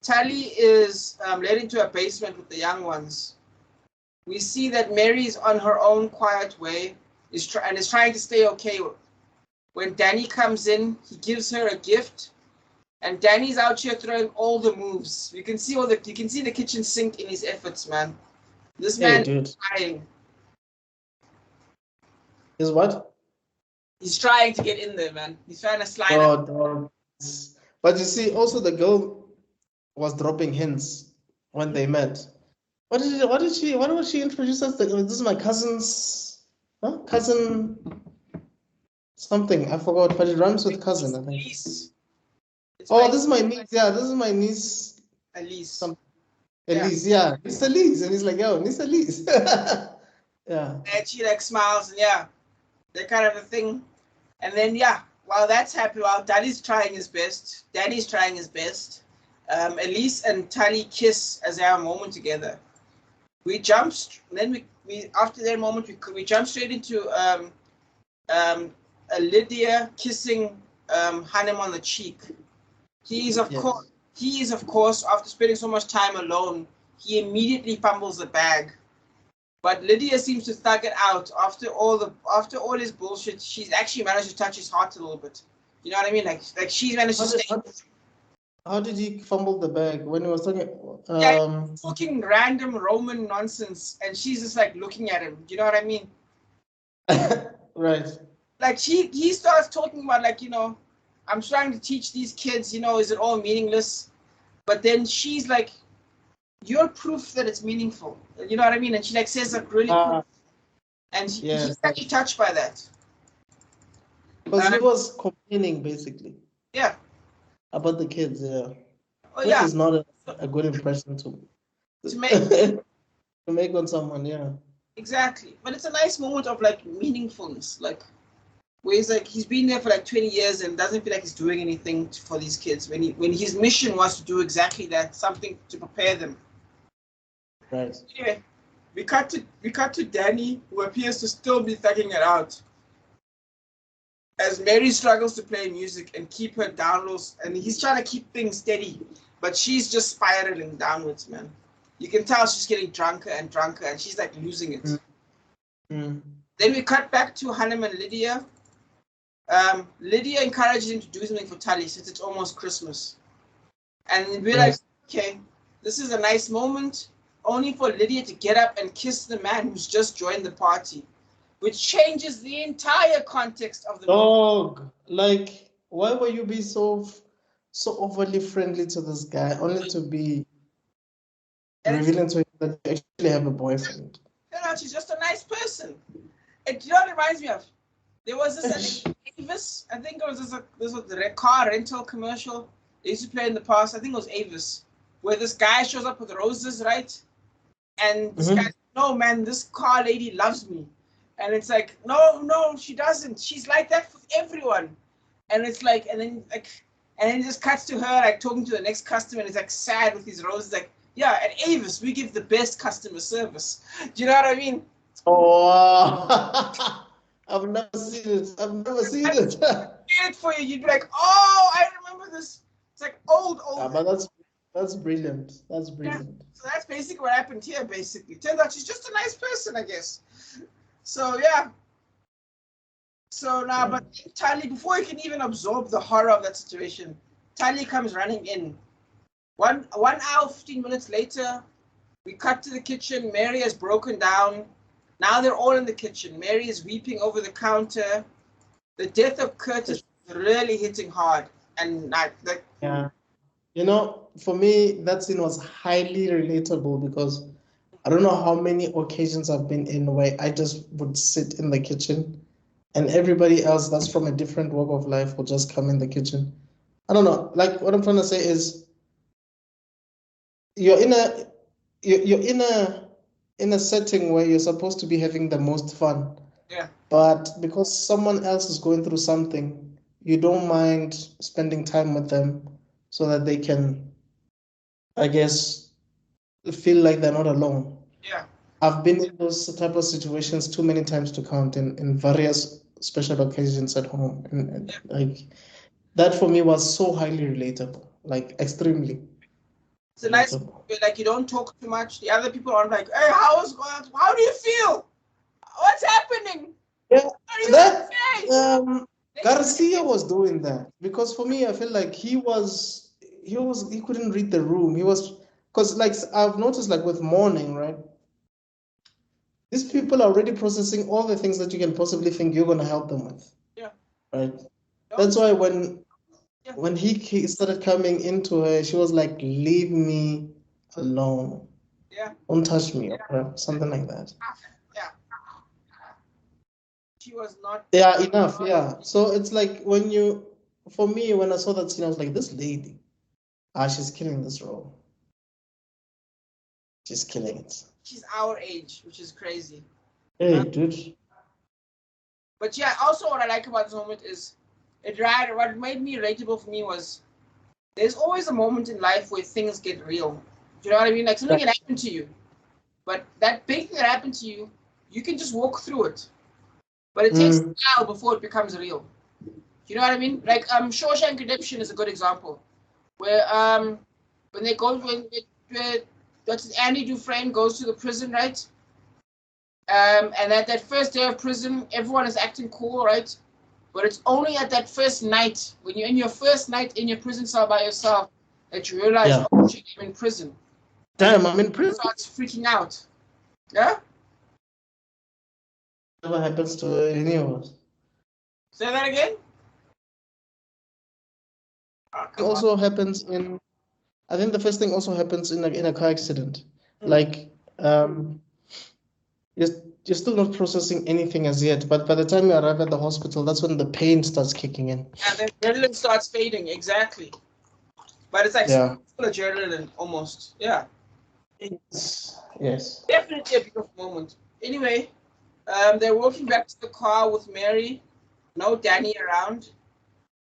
Tally is led into a basement with the young ones. We see that Mary's on her own quiet way and is trying to stay okay. When Danny comes in, he gives her a gift, and Danny's out here throwing all the moves. You can see the kitchen sink in his efforts, man. This man is trying. Is what? He's trying to get in there, man. He's trying to slide up. But you see, also the girl was dropping hints when they met. What was she introduce us? This is my cousin's cousin something. I forgot, but it rhymes with cousin, I think. Elise. This is my niece. Yeah, this is my niece. Elise. Elise, yeah. It's Elise. And he's like, yo, it's Elise. Yeah. And she like smiles and that kind of a thing. And then while that's happening, while Danny's trying his best, Elise and Tally kiss as they have a moment together. We jump, then we after that moment we jump straight into Lydia kissing Hanem on the cheek. He is of course after spending so much time alone, he immediately fumbles the bag. But Lydia seems to thug it out after all his bullshit. She's actually managed to touch his heart a little bit. You know what I mean? Like she's managed to stay. How did he fumble the bag when he was talking? Talking random Roman nonsense, and she's just like looking at him. Do you know what I mean? Right. Like he starts talking about I'm trying to teach these kids. Is it all meaningless? But then she's like, "You're proof that it's meaningful." You know what I mean? And she says really cool. And he's actually touched by that. Because he was complaining basically. Yeah. About the kids, yeah. Which is not a good impression to make to make on someone, yeah. Exactly, but it's a nice moment of meaningfulness, where he's been there for 20 years and doesn't feel like he's doing anything for these kids when his mission was to do exactly that, something to prepare them. Right. Anyway, we cut to Danny, who appears to still be thugging it out, as Mary struggles to play music and keep her down low, and he's trying to keep things steady, but she's just spiraling downwards, man. You can tell she's getting drunker and drunker, and she's losing it. Mm. Then we cut back to Hanem and Lydia. Lydia encourages him to do something for Tally since it's almost Christmas. And we're like, okay, this is a nice moment, only for Lydia to get up and kiss the man who's just joined the party, which changes the entire context of the movie. Why would you be so overly friendly to this guy, only to be revealing to him that you actually have a boyfriend? She's just a nice person. And you know what it reminds me of? There was this Avis, I think it was the car rental commercial they used to play in the past. I think it was Avis, where this guy shows up with roses, right? And this guy, no man, this car lady loves me. And it's like, no, she doesn't. She's like that with everyone. And it's and then it just cuts to her talking to the next customer, and it's sad with his roses, yeah, at Avis we give the best customer service. Do you know what I mean? Oh, I've never seen it. It for you. You'd be like, oh, I remember this. It's old. Yeah, but that's brilliant. That's brilliant. Yeah. So that's basically what happened here. Basically, turns out she's just a nice person, I guess. So yeah. So now, but Tally, before he can even absorb the horror of that situation, Tally comes running in. 1 hour, 15 minutes later, we cut to the kitchen. Mary has broken down. Now they're all in the kitchen. Mary is weeping over the counter. The death of Curtis is really hitting hard. And yeah. For me, that scene was highly relatable because I don't know how many occasions I've been in where I just would sit in the kitchen and everybody else that's from a different walk of life will just come in the kitchen. I don't know. What I'm trying to say is you're in a setting where you're supposed to be having the most fun. Yeah. But because someone else is going through something, you don't mind spending time with them so that they can, I guess, feel like they're not alone. Yeah. I've been in those type of situations too many times to count in various special occasions at home. And that for me was so highly relatable, like extremely. It's a nice, like you don't talk too much. The other people aren't like, hey, how do you feel? What's happening? Yeah, that Garcia was doing that because for me, I feel like he couldn't read the room. He was, because like I've noticed, like with mourning, right? These people are already processing all the things that you can possibly think you're gonna help them with. Yeah. Right. That's why when he started coming into her, she was like, "Leave me alone. Yeah. Don't touch me," or something like that. Yeah. She was not. Yeah, enough. Yeah. So it's like for me, when I saw that scene, I was like, this lady, she's killing this role. She's killing it. She's our age, which is crazy. Hey, dude. But yeah, also what I like about this moment is what made me relatable for me was there's always a moment in life where things get real. Do you know what I mean? Like something can happen to you, but that big thing that happened to you, you can just walk through it. But it takes a while before it becomes real. Do you know what I mean? Like Shawshank Redemption is a good example, where when they go that's Andy Dufresne goes to the prison, right? And at that first day of prison, everyone is acting cool, right? But it's only at that first night, when you're in your first night in your prison cell by yourself, that you realize, oh shit, I'm in prison. Damn, I'm in prison. Starts freaking out. Yeah? Never happens to any of us. Say that again? It also happens I think the first thing also happens in a car accident. Like, you're still not processing anything as yet, but by the time you arrive at the hospital, that's when the pain starts kicking in. Yeah, the adrenaline starts fading, exactly. But it's like still adrenaline almost. Yeah. Yes. Definitely a beautiful moment. Anyway, they're walking back to the car with Mary. No Danny around.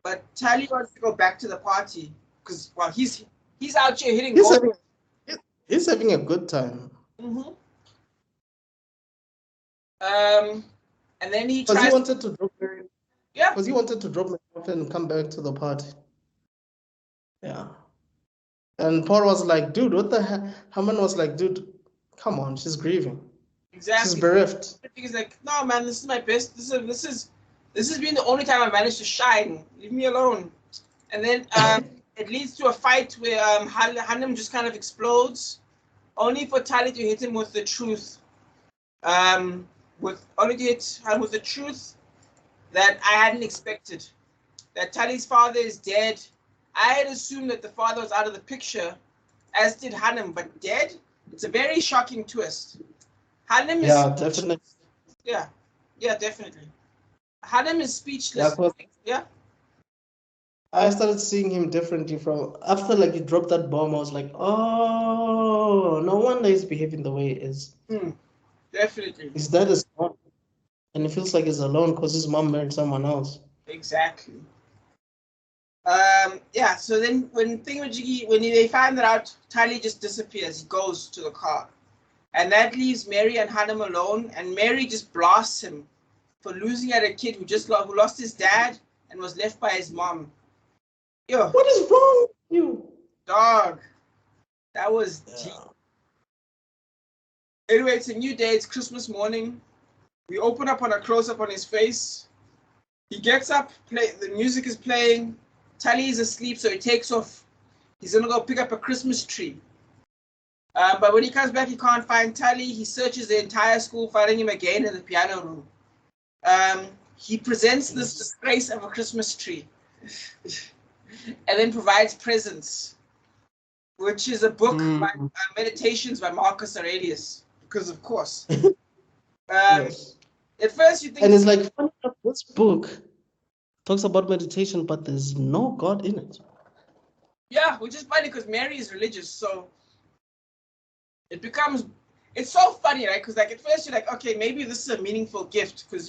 But Tally wants to go back to the party because, well, he's out here hitting gold. He's having a good time. Mm-hmm. And then he tries. Because he wanted to drop Mary. Yeah. Because he wanted to drop Mary off and come back to the party. Yeah. And Paul was like, dude, what the hell? Haman was like, dude, come on, she's grieving. Exactly. She's bereft. He's like, no, man, this is my best. This has been the only time I managed to shine. Leave me alone. And then it leads to a fight where Hanem just kind of explodes, only for Tali to hit him with the truth. Only to hit him with the truth that I hadn't expected. That Tali's father is dead. I had assumed that the father was out of the picture, as did Hanem, but dead? It's a very shocking twist. Hanem is... Yeah, definitely. Yeah, definitely. Hanem is speechless. Yeah. I started seeing him differently from after like he dropped that bomb. I was like, oh, no wonder he's behaving the way he is. Definitely. His dad is gone, and he feels like he's alone because his mom married someone else. Exactly. Yeah. So then, when they find that out, Tali just disappears. He goes to the car, and that leaves Mary and Hanem alone. And Mary just blasts him for losing at a kid who lost his dad and was left by his mom. Yo, what is wrong with you, dog? That was deep. Anyway, it's a new day. It's Christmas morning. We open up on a close-up on his face. He gets up. The music is playing. Tali is asleep, so he takes off. He's gonna go pick up a Christmas tree. But when he comes back, he can't find Tali. He searches the entire school, finding him again in the piano room. He presents this disgrace of a Christmas tree. And then provides presents, which is a book by Meditations by Marcus Aurelius, because of course. Yes. At first you think... And it's like, this book talks about meditation, but there's no God in it. Yeah, which is funny because Mary is religious, so it's so funny, right? Because like at first you're like, okay, maybe this is a meaningful gift because,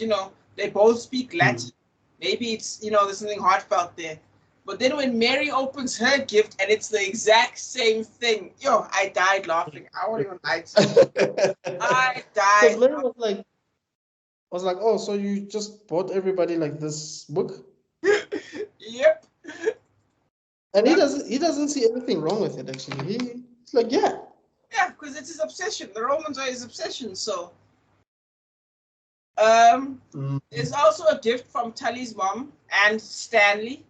they both speak Latin. Maybe it's, there's something heartfelt there. But then when Mary opens her gift and it's the exact same thing, I died laughing. I won't even lie to you. I died. Mary was like, oh, so you just bought everybody like this book? Yep. And he doesn't see anything wrong with it, actually. He's like, yeah. Yeah, because it's his obsession. The Romans are his obsession, so. There's also a gift from Tully's mom and Stanley.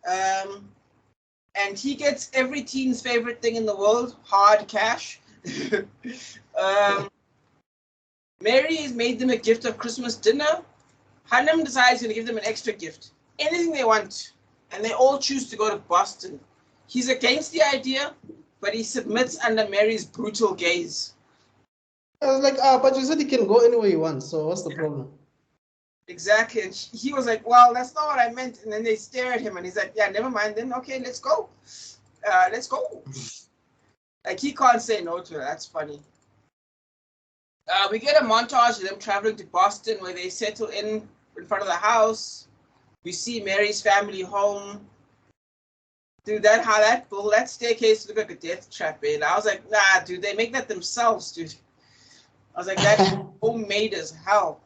And he gets every teen's favorite thing in the world, hard cash. Mary has made them a gift of Christmas dinner. Hanem decides he's going to give them an extra gift. Anything they want. And they all choose to go to Boston. He's against the idea, but he submits under Mary's brutal gaze. I was like, but you said he can go anywhere you want, so what's the problem? Exactly. And he was like, well, that's not what I meant. And then they stare at him and he's like, yeah, never mind then. Okay, let's go. Let's go. Like, he can't say no to her. That's funny. We get a montage of them traveling to Boston where they settle in front of the house. We see Mary's family home. Dude, that staircase looked like a death trap, man. I was like, nah, dude, they make that themselves, dude. I was like, that's homemade as hell.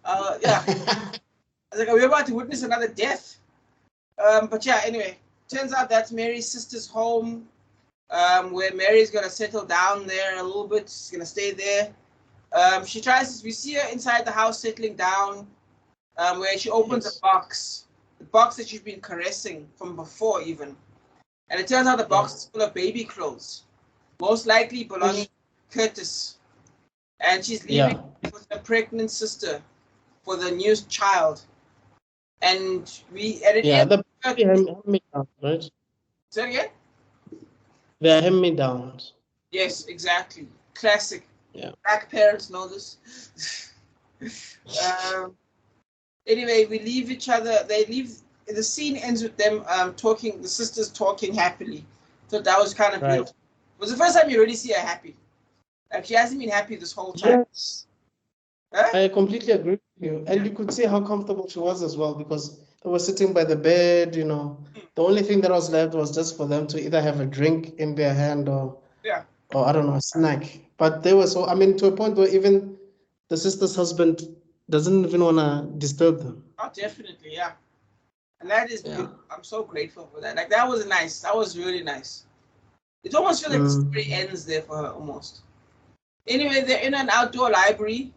Yeah. I was like, are we about to witness another death? But yeah, anyway, turns out that's Mary's sister's home, where Mary's gonna settle down there a little bit. She's gonna stay there. We see her inside the house settling down, where she opens a box, the box that she's been caressing from before even. And it turns out the box is full of baby clothes, most likely belonging to Curtis. And she's leaving with her pregnant sister for the new child. And the hand-me-downs, right? Say it again? They're hand-me-downs. Yes, exactly. Classic. Yeah. Black parents know this. Anyway, we leave each other. They leave. The scene ends with them talking. The sisters talking happily. So that was kind of beautiful. It was the first time you really see her happy. Like, she hasn't been happy this whole time. Yes. Huh? I completely agree with you. And you could see how comfortable she was as well, because they were sitting by the bed, you know. The only thing that was left was just for them to either have a drink in their hand or I don't know, a snack. But they were so, I mean, to a point where even the sister's husband doesn't even want to disturb them. Oh, definitely, yeah. And that is beautiful. I'm so grateful for that. Like, that was nice. That was really nice. It almost feels like the story ends there for her, almost. Anyway, they're in an outdoor library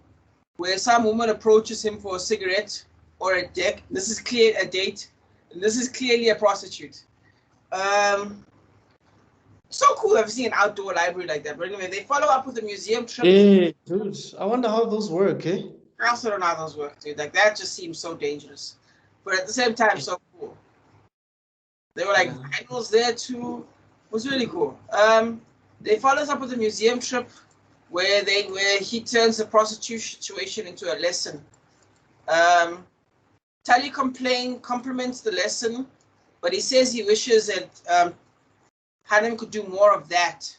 where some woman approaches him for a cigarette or a deck. This is clearly a date. And this is clearly a prostitute. So cool I've seen an outdoor library like that. But anyway, they follow up with a museum trip. Hey, dude, I wonder how those work, eh? I also don't know how those work, dude. Like, that just seems so dangerous. But at the same time, so cool. They were like idols there too. It was really cool. They follow us up with a museum trip where he turns the prostitution situation into a lesson. Tully compliments the lesson, but he says he wishes that Hanem could do more of that.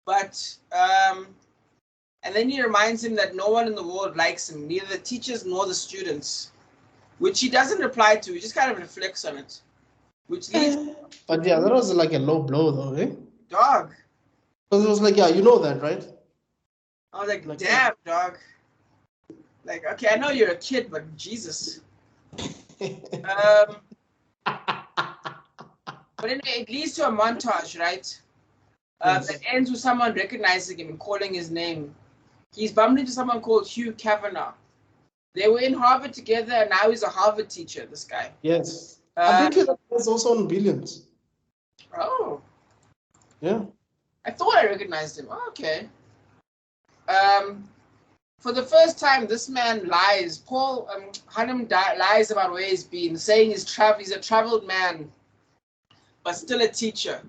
But and then he reminds him that no one in the world likes him, neither the teachers nor the students, which he doesn't reply to. He just kind of reflects on it, which leads. But yeah, that was like a low blow, though, eh? Dog. Because it was like, yeah, you know that, right? I was like, damn, dog. Like, okay, I know you're a kid, but Jesus. But anyway, it leads to a montage, right? That ends with someone recognizing him and calling his name. He's bumped into someone called Hugh Kavanagh. They were in Harvard together, and now he's a Harvard teacher, this guy. Yes. I think he was also on Billions. Oh. Yeah. I thought I recognized him. Oh, okay. For the first time, this man lies. Paul Hanem lies about where he's been, saying he's a traveled man, but still a teacher.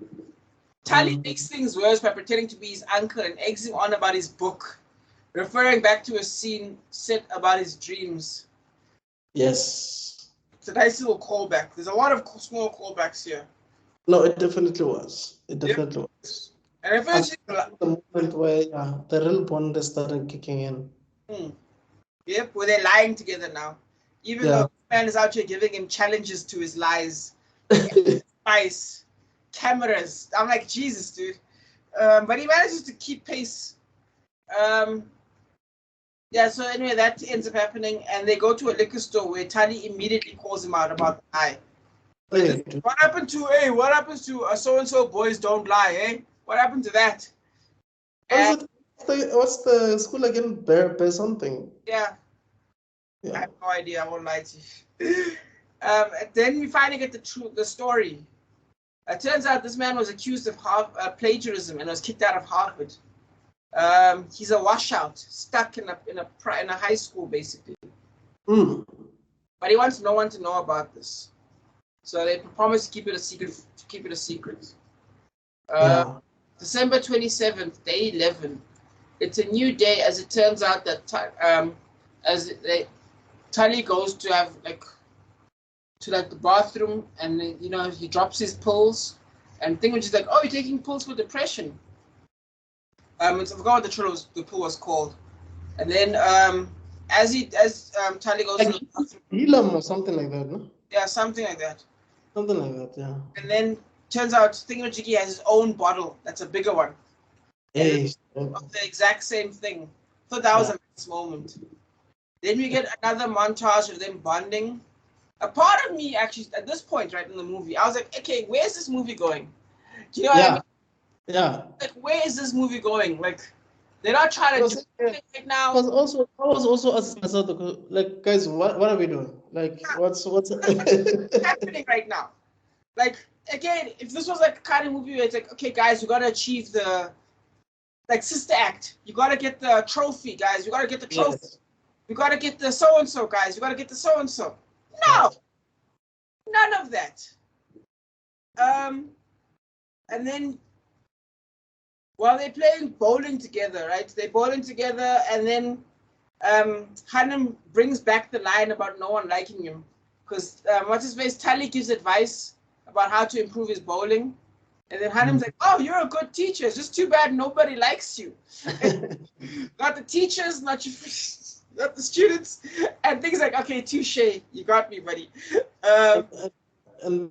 Tully makes things worse by pretending to be his uncle and eggs him on about his book, referring back to a scene set about his dreams. Yes. It's a nice little callback. There's a lot of small callbacks here. No, it definitely was. It definitely was. And eventually, the moment where the real bond is starting kicking in. Yep, where they're lying together now. Even though the man is out here giving him challenges to his lies. Spice, cameras. I'm like, Jesus, dude. But he manages to keep pace. Yeah, so anyway, that ends up happening. And they go to a liquor store where Tully immediately calls him out about the lie. What happened to what happens to so and so boys don't lie, eh? What happened to that? What's the school again? Bear something. Yeah. I have no idea. I won't lie to you. Then we finally get the story. It turns out this man was accused of plagiarism and was kicked out of Harvard. He's a washout, stuck in a high school basically. But he wants no one to know about this, so they promise to keep it a secret. December 27th, day 11. It's a new day, as it turns out that Tully goes to have the bathroom, and he drops his pills, and thing which is like, oh, you're taking pills for depression. I forgot what the pill was called, and then as Tully goes to the bathroom, Elam or something like that, no? Yeah, something like that. Something like that, yeah. And then turns out Thingamajiggy has his own bottle. That's a bigger one. Hey. Of the exact same thing. So that was a nice moment. Then we get another montage of them bonding. A part of me actually, at this point, right in the movie, I was like, okay, where's this movie going? Do you know what I mean? Yeah. Like, where is this movie going? Like, they're not trying to do it right now. I was also asking myself, like, guys, what are we doing? Like, what's happening right now? Like, again, if this was like a kind of movie where it's like, okay, guys, you gotta achieve the sister act. You gotta get the trophy, guys. You gotta get the trophy. Yes. You gotta get the so and so, guys. You gotta get the so and so. No, none of that. And then while they're playing bowling together, right? They're bowling together, and then Hanem brings back the line about no one liking him, because what's his face? Tully gives advice about how to improve his bowling, and then Hanem's like, "Oh, you're a good teacher. It's just too bad nobody likes you. Not the teachers, not the students." And things like, "Okay, touche. You got me, buddy." And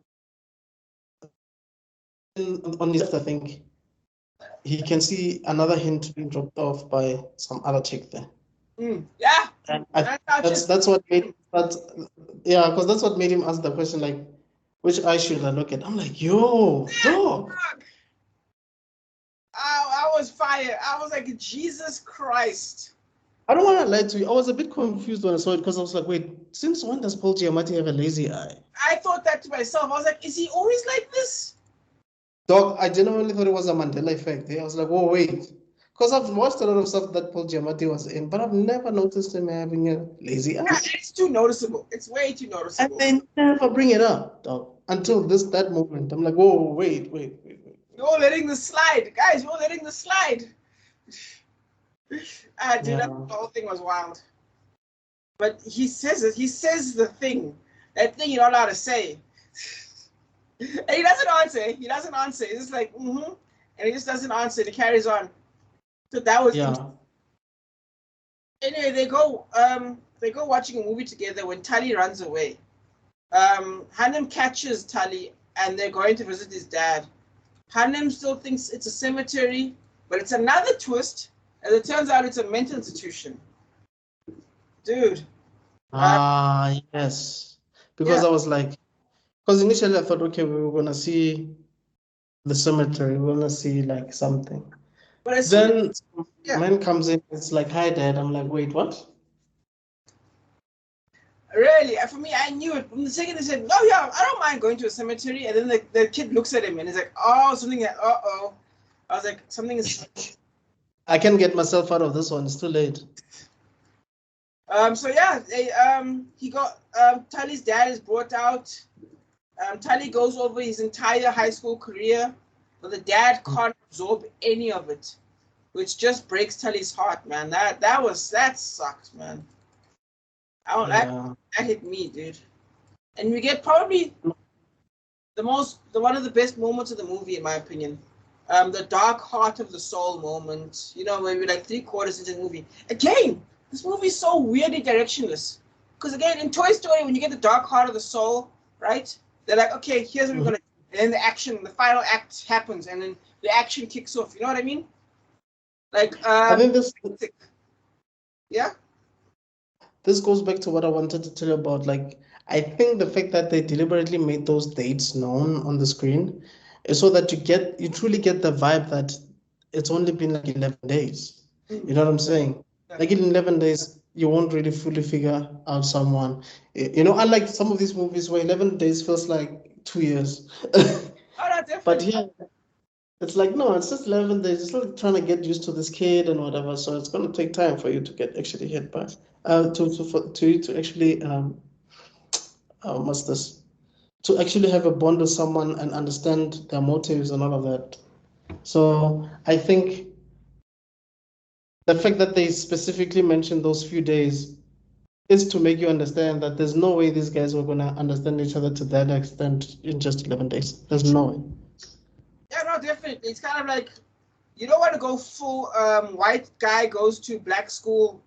on his left, I think he can see another hint being dropped off by some other chick there. Yeah, and that's what made because that's what made him ask the question, like, which eye should I look at? I'm like, yo, dog. I was fired. I was like, Jesus Christ. I don't want to lie to you. I was a bit confused when I saw it, because I was like, wait, since when does Paul Giamatti have a lazy eye? I thought that to myself. I was like, is he always like this? Dog, I genuinely thought it was a Mandela effect. I was like, oh, wait. Because I've watched a lot of stuff that Paul Giamatti was in, but I've never noticed him having a lazy eye. Yeah, it's too noticeable. It's way too noticeable. And they never bring it up, dog, until that moment. I'm like, whoa, wait. You're letting this slide. Guys, you're letting this slide. Dude, the whole thing was wild. But he says it. He says the thing. That thing you're not allowed to say. And he doesn't answer. He's just like, and he just doesn't answer. He carries on. So that was Anyway, they go watching a movie together when Tully runs away. Hanem catches Tully, and they're going to visit his dad. Hanem still thinks it's a cemetery, but it's another twist. As it turns out, it's a mental institution. Dude. Yes. Because I was like, because initially I thought, okay, we were going to see the cemetery. We're going to see like something. But then man comes in, it's like, hi, Dad. I'm like, wait, what? Really? For me, I knew it. From the second they said, no, yeah, I don't mind going to a cemetery. And then the kid looks at him and he's like, oh, something, uh-oh. I was like, something is... I can't get myself out of this one. It's too late. So yeah, Tully's dad is brought out. Tully goes over his entire high school career, but the dad can't absorb any of it, which just breaks Tully's heart, man. That sucked, man. That hit me, dude. And we get probably one of the best moments of the movie, in my opinion. The dark heart of the soul moment, where we're like 3/4 into the movie. Again, this movie is so weirdly directionless. Because again, in Toy Story, when you get the dark heart of the soul, right? They're like, okay, here's what we're gonna do. And then the final act happens, and then the action kicks off. You know what I mean? Like, I think this. Yeah. This goes back to what I wanted to tell you about. Like, I think the fact that they deliberately made those dates known on the screen is so that you truly get the vibe that it's only been like 11 days. You know what I'm saying? Yeah. Like in 11 days, you won't really fully figure out someone. You know, unlike some of these movies where 11 days feels like 2 years. Oh, no, definitely. But here, it's like, no, it's just 11 days. It's like trying to get used to this kid and whatever. So it's going to take time for you to get actually hit by, to you to actually, what's this? To actually have a bond with someone and understand their motives and all of that. So I think the fact that they specifically mentioned those few days is to make you understand that there's no way these guys were going to understand each other to that extent in just 11 days. There's no way. Yeah, no, definitely. It's kind of like you don't want to go full white guy goes to black school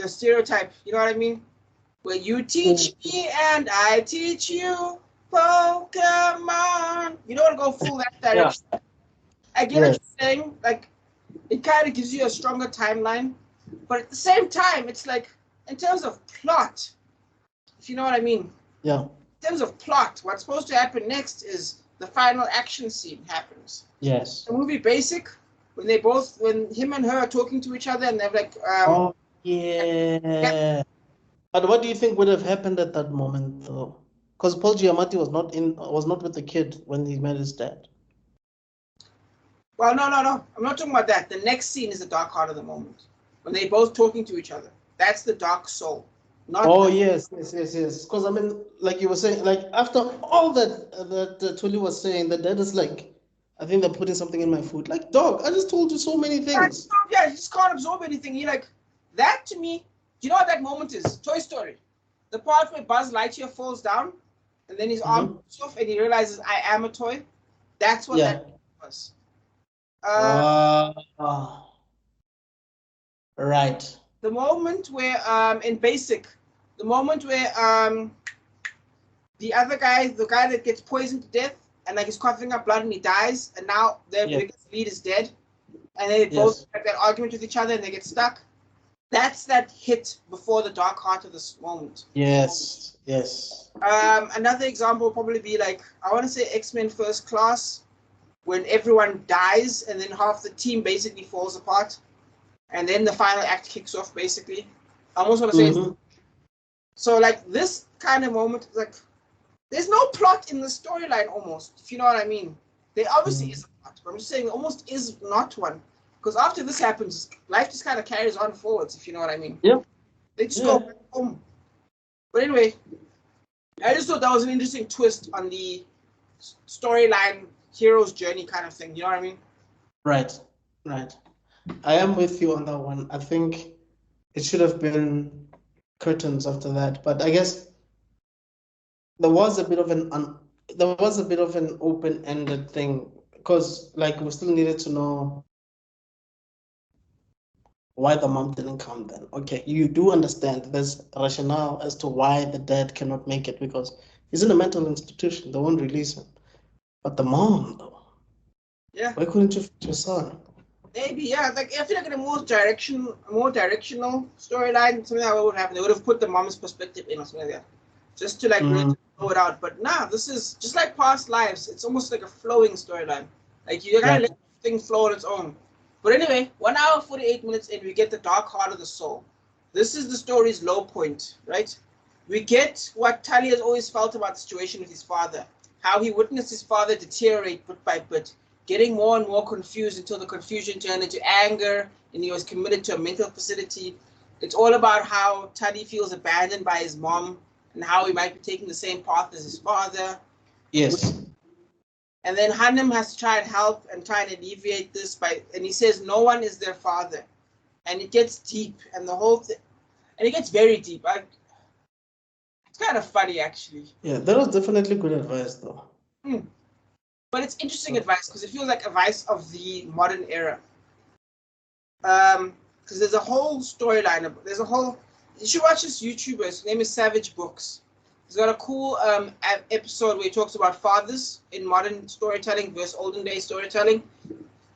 stereotype. You know what I mean? Where you teach me and I teach you Pokemon. You don't want to go full that direction. Yeah. I get what you're saying. Like, it kind of gives you a stronger timeline. But at the same time, it's like, in terms of plot, if you know what I mean. Yeah. In terms of plot, what's supposed to happen next is the final action scene happens. Yes. The movie Basic, when him and her are talking to each other and they're like, oh, yeah. But what do you think would have happened at that moment, though? Because Paul Giamatti was not with the kid when he met his dad. Well, no. I'm not talking about that. The next scene is the dark heart of the moment. When they're both talking to each other. That's the dark soul. Yes. Because, I mean, like you were saying, like, after all that Tuli was saying, the dad is like, I think they're putting something in my food. Like, dog, I just told you so many things. Yeah, you just can't absorb anything. You're like, that to me, you know what that moment is? Toy Story. The part where Buzz Lightyear falls down, and then his arm goes off, and he realizes, I am a toy. That's what that was. Right. The moment where, in Basic, the moment where the other guy, the guy that gets poisoned to death, and like he's coughing up blood and he dies, and now their biggest lead is dead, and they both have that argument with each other and they get stuck. That's that hit before the dark heart of this moment. Yes. Another example will probably be like, I want to say X-Men First Class, when everyone dies and then half the team basically falls apart, and then the final act kicks off basically. I almost want to say, so like this kind of moment, like there's no plot in the storyline almost, if you know what I mean. There obviously is a plot, but I'm just saying almost is not one. Because after this happens, life just kind of carries on forwards, if you know what I mean. Yeah. They just go back home. But anyway, I just thought that was an interesting twist on the storyline, hero's journey kind of thing. You know what I mean? Right. I am with you on that one. I think it should have been curtains after that. But I guess there was a bit of an open-ended thing because like we still needed to know why the mom didn't come then. Okay, you do understand there's rationale as to why the dad cannot make it because he's in a mental institution. They won't release him. But the mom, though. Yeah. Why couldn't you fit your son? Maybe, yeah. Like I feel like in a more directional storyline, something that would happen. They would have put the mom's perspective in or something like that. Just to like really blow it out. But nah, this is just like past lives. It's almost like a flowing storyline. Like you gotta let things flow on its own. But anyway, 1 hour 48 minutes in, we get the dark heart of the soul. This is the story's low point, right? We get what Tully has always felt about the situation with his father. How he witnessed his father deteriorate bit by bit, getting more and more confused until the confusion turned into anger and he was committed to a mental facility. It's all about how Tully feels abandoned by his mom and how he might be taking the same path as his father. Yes. And then Hanem has to try and help and try and alleviate this and he says no one is their father. And it gets deep and the whole thing, and it gets very deep. It's kind of funny actually. Yeah, that was definitely good advice though. But it's interesting advice because it feels like advice of the modern era. Because there's a whole storyline. You should watch this YouTuber. His name is Savage Books. He's got a cool episode where he talks about fathers in modern storytelling versus olden day storytelling.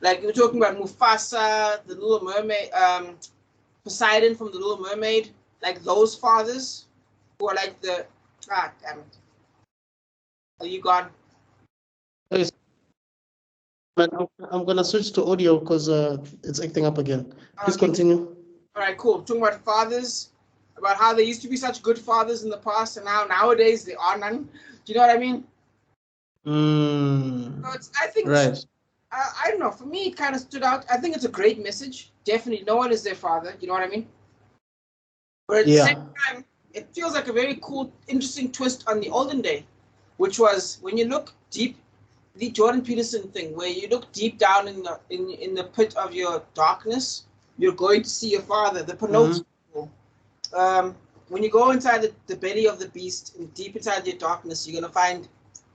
Like we're talking about Mufasa, the Little Mermaid, Poseidon from the Little Mermaid, like those fathers who are like Ah, damn it. Are you gone? Yes. But I'm gonna switch to audio because it's acting up again. Please Okay. continue. All right, cool. Talking about fathers, about how they used to be such good fathers in the past, and nowadays they are none. Do you know what I mean? So I think Right. I don't know. For me, it kind of stood out. I think it's a great message. Definitely, no one is their father. You know what I mean? But at the same time, it feels like a very cool, interesting twist on the olden day, which was when you look deep, the Jordan Peterson thing, where you look deep down in the pit of your darkness, you're going to see your father. The penultimate. When you go inside the belly of the beast, and deep inside your darkness, you're gonna find.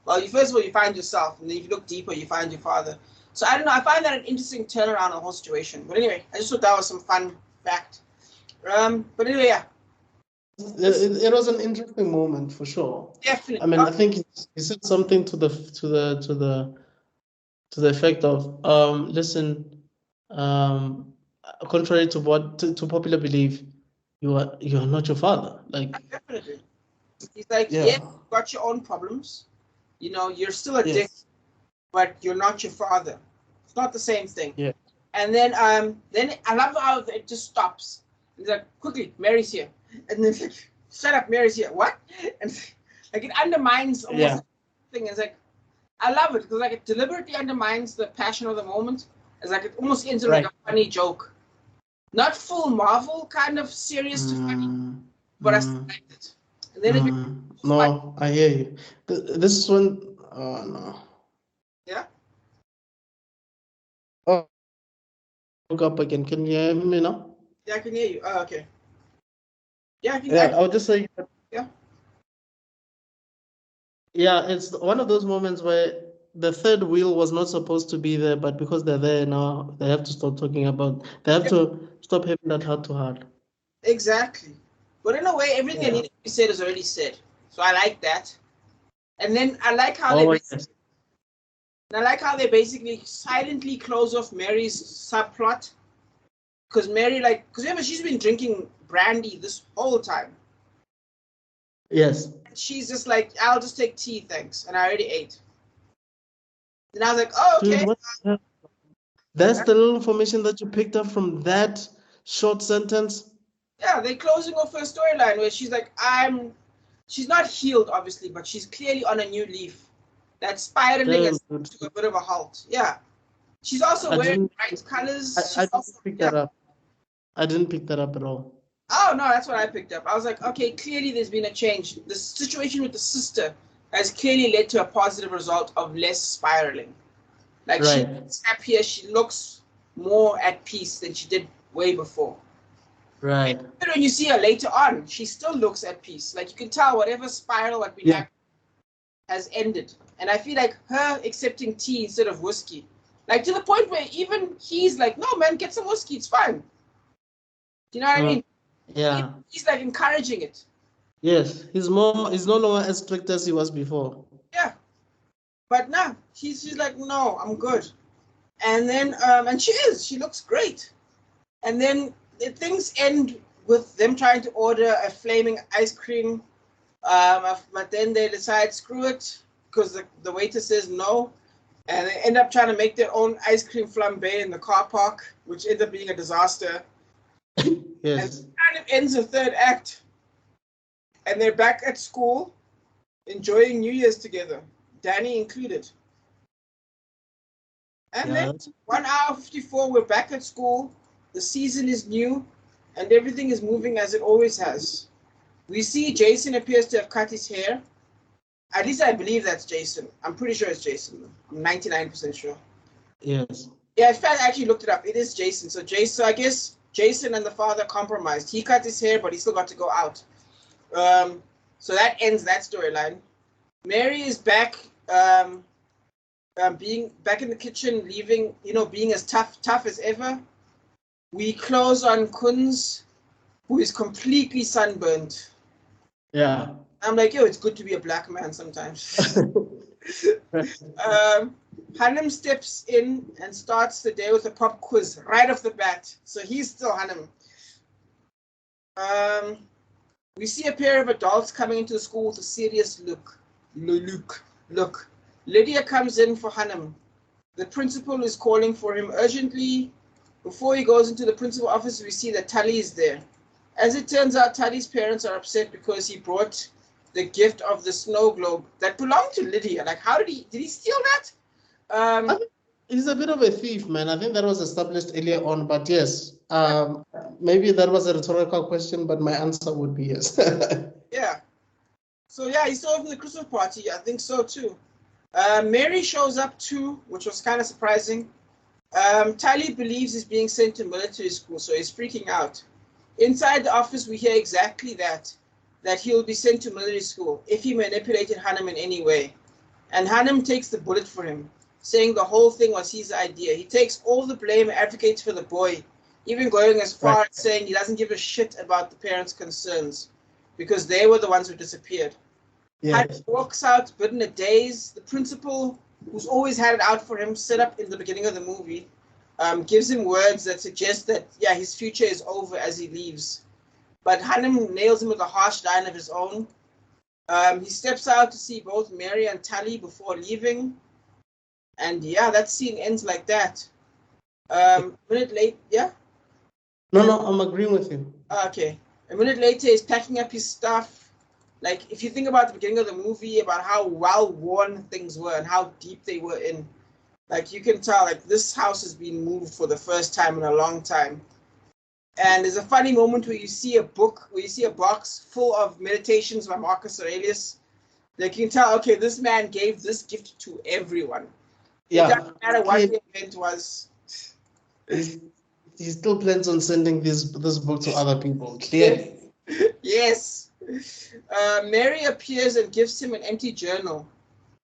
Well, first of all, you find yourself, and then if you look deeper, you find your father. So I don't know. I find that an interesting turnaround on the whole situation. But anyway, I just thought that was some fun fact. But anyway, yeah. It was an interesting moment for sure. Definitely. I mean, I think he said something to the effect of listen, contrary to what to popular belief, you are not your father. Like Definitely. He's like, yeah, you've got your own problems. You know, you're still a dick, but you're not your father. It's not the same thing. Yeah. And then I love how it just stops. He's like, quickly, Mary's here. And then it's like, shut up, Mary's here. What? And like it undermines almost the thing. It's like, I love it because like it deliberately undermines the passion of the moment. It's like it almost ends in like a funny joke. Not full Marvel kind of serious to funny, but I still liked it. And then no, I hear you. This one, oh no. Yeah. Oh, look up again. Can you hear me now? Yeah, I can hear you. Oh, okay. Yeah, I can. Yeah, I'll just say. Yeah. Yeah, it's one of those moments where the third wheel was not supposed to be there, but because they're there now, they have to stop talking about. They have to stop having that heart to heart. Exactly. But in a way, everything that needed to be said is already said. So I like that. And then I like how they basically silently close off Mary's subplot. Because Mary, because remember, she's been drinking brandy this whole time. Yes. And she's just like, I'll just take tea, thanks. And I already ate. And I was like, oh, okay. Dude, that's the little information that you picked up from that short sentence. Yeah, they're closing off her storyline where she's like, she's not healed, obviously, but she's clearly on a new leaf. That's spiraling to a bit of a halt. Yeah. She's also wearing bright colors. I didn't pick that up. I didn't pick that up at all. Oh, no, that's what I picked up. I was like, okay, clearly there's been a change. The situation with the sister has clearly led to a positive result of less spiraling. Like, she's happier. She looks more at peace than she did way before. Right. But when you see her later on, she still looks at peace. Like, you can tell whatever spiral that we have has ended. And I feel like her accepting tea instead of whiskey, like to the point where even he's like, no, man, get some whiskey. It's fine. Do you know what I mean? Yeah. He's like encouraging it. Yes. He's no longer as strict as he was before. Yeah. But no, she's like, no, I'm good. And then, and she looks great. And then things end with them trying to order a flaming ice cream. But then they decide, screw it, because the waiter says no. And they end up trying to make their own ice cream flambe in the car park, which ends up being a disaster. Yes. And it kind of ends the third act. And they're back at school, enjoying New Year's together, Danny included. And then 1 hour 54, we're back at school. The season is new, and everything is moving as it always has. We see Jason appears to have cut his hair. At least I believe that's Jason. I'm pretty sure it's Jason. I'm 99% sure. Yes. Yeah, in fact, I actually looked it up. It is Jason. So I guess Jason and the father compromised. He cut his hair, but he still got to go out. So that ends that storyline. Mary is back, being back in the kitchen, leaving, being as tough as ever. We close on Kunz, who is completely sunburned. Yeah. I'm like, yo, it's good to be a black man sometimes. Hanem steps in and starts the day with a pop quiz right off the bat. So he's still Hanem. We see a pair of adults coming into the school with a serious look. Lydia comes in for Hanum. The principal is calling for him urgently. Before he goes into the principal office, we see that Tully is there. As it turns out, Tully's parents are upset because he brought the gift of the snow globe that belonged to Lydia. Like, how did he steal that? I think he's a bit of a thief, man. I think that was established earlier on, but yes, maybe that was a rhetorical question, but my answer would be yes. Yeah. So yeah, he stole it from the Christmas party. I think so too. Mary shows up too, which was kind of surprising. Tully believes he's being sent to military school, so he's freaking out. Inside the office, we hear exactly that he'll be sent to military school if he manipulated Hanum in any way. And Hanum takes the bullet for him, saying the whole thing was his idea. He takes all the blame, advocates for the boy, even going as far as saying he doesn't give a shit about the parents' concerns because they were the ones who disappeared. Hanum walks out, but in a daze. The principal, who's always had it out for him, set up in the beginning of the movie, gives him words that suggest that, yeah, his future is over as he leaves. But Hanum nails him with a harsh line of his own. He steps out to see both Mary and Tully before leaving. And yeah, that scene ends like that. A minute late, yeah? No, I'm agreeing with you. Okay. A minute later, he's packing up his stuff. Like, if you think about the beginning of the movie, about how well-worn things were and how deep they were in, like, you can tell, like, this house has been moved for the first time in a long time. And there's a funny moment where you see a box full of meditations by Marcus Aurelius. Like, you can tell, okay, this man gave this gift to everyone. Yeah. It doesn't matter what the event was. He still plans on sending this book to other people, clearly. Yes. Mary appears and gives him an empty journal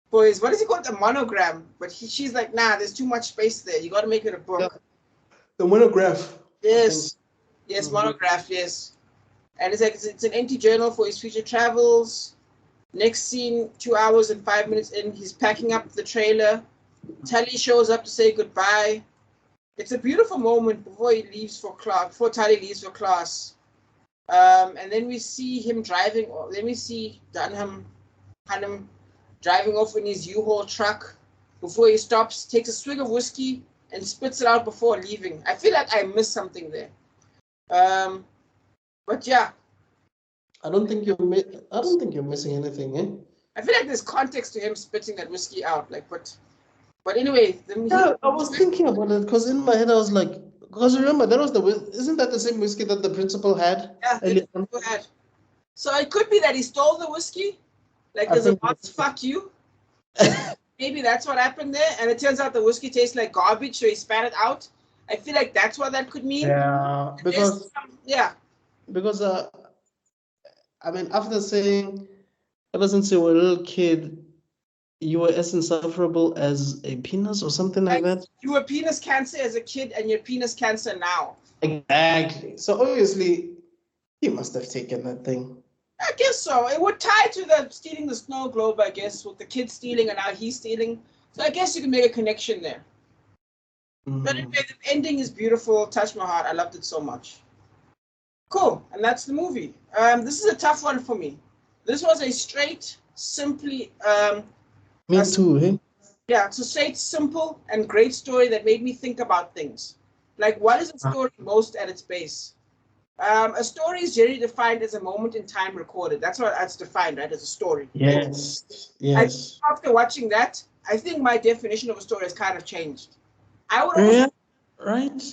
for his, what is it called, a monogram? But she's like, nah, there's too much space there. You got to make it a book. Yeah. The monograph. Yes. Yes, monograph, yes. And it's like, it's an empty journal for his future travels. Next scene, 2 hours and 5 minutes in, he's packing up the trailer. Tully shows up to say goodbye. It's a beautiful moment before he leaves for class, before Tully leaves for class. And then we see him driving, then we see Hanum driving off in his U-Haul truck before he stops, takes a swig of whiskey and spits it out before leaving. I feel like I missed something there. But yeah. I don't think you're missing anything, eh? I feel like there's context to him spitting that whiskey out, like, but anyway. I was thinking about it because in my head I was like, because remember isn't that the same whiskey that the principal had? Yeah, the principal had. So it could be that he stole the whiskey, like there's a box, fuck you. Maybe that's what happened there, and it turns out the whiskey tastes like garbage, so he spat it out. I feel like that's what that could mean. Yeah, because I mean, after saying ever since you were a little kid, you were as insufferable as a penis or something like that. You were penis cancer as a kid, and you're penis cancer now. Exactly. So obviously, he must have taken that thing. I guess so. It would tie to the stealing the snow globe, I guess, with the kid stealing and now he's stealing. So I guess you can make a connection there. Mm-hmm. But anyway, the ending is beautiful. Touched my heart. I loved it so much. Cool. And that's the movie. This is a tough one for me. This was a straight, simply... me too, eh? Yeah, it's a straight, simple, and great story that made me think about things. Like, what is a story most at its base? A story is generally defined as a moment in time recorded. That's what it's defined, right? As a story. Yes. After watching that, I think my definition of a story has kind of changed. I would right.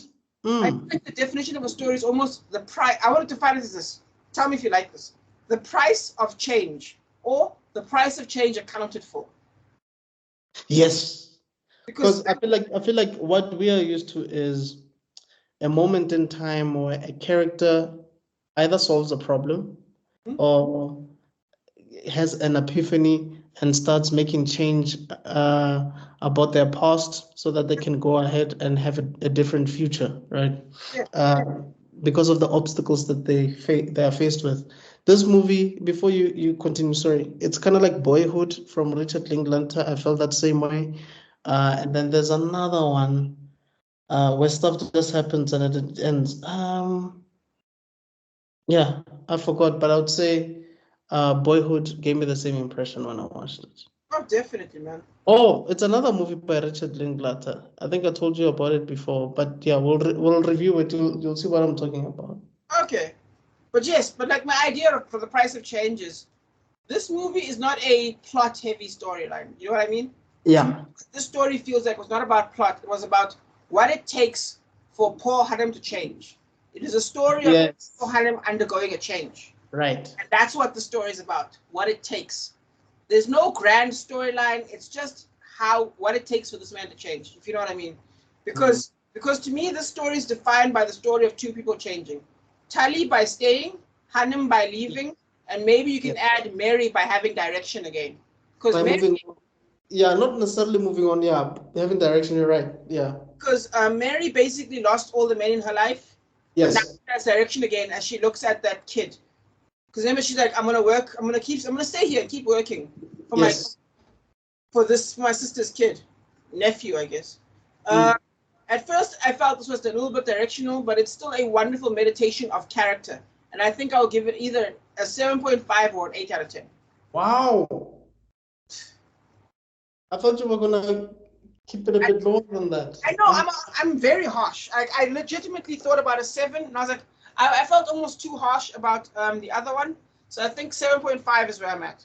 I think the definition of a story is almost the price. I want to define it as this. Tell me if you like this. The price of change, or the price of change accounted for. Yes. Because I feel like what we are used to is a moment in time where a character either solves a problem or has an epiphany and starts making change about their past so that they can go ahead and have a different future, right? Yeah. Because of the obstacles that they are faced with. This movie, before you continue, sorry, it's kind of like Boyhood from Richard Linklater. I felt that same way. And then there's another one where stuff just happens and it ends. Yeah, I forgot, but I would say Boyhood gave me the same impression when I watched it. Oh, definitely, man. Oh, it's another movie by Richard Linklater. I think I told you about it before, but yeah, we'll review it. You'll see what I'm talking about. Okay. But yes, but like my idea for the price of change is this movie is not a plot heavy storyline. You know what I mean? Yeah, This story feels like it was not about plot, it was about what it takes for Paul Haddam to change. It is a story of yes, Paul Haddam undergoing a change. right. And that's what the story is about, what it takes. There's no grand storyline, it's just what it takes for this man to change, if you know what I mean. Because to me, this story is defined by the story of two people changing. Tali by staying, Hanim by leaving, and maybe you can add Mary by having direction again. Because By moving, yeah, not necessarily moving on, yeah, having direction, you're right, yeah. Because Mary basically lost all the men in her life. Yes. But now she has direction again as she looks at that kid. Because remember, she's like, I'm gonna work. I'm gonna stay here and keep working for my sister's kid, nephew, I guess. At first, I felt this was a little bit directional, but it's still a wonderful meditation of character. And I think I'll give it either a 7.5 or an 8 out of 10. Wow. I thought you were gonna keep it a bit lower than that. I know, I'm very harsh. I legitimately thought about a 7, and I was like, I felt almost too harsh about the other one. So I think 7.5 is where I'm at.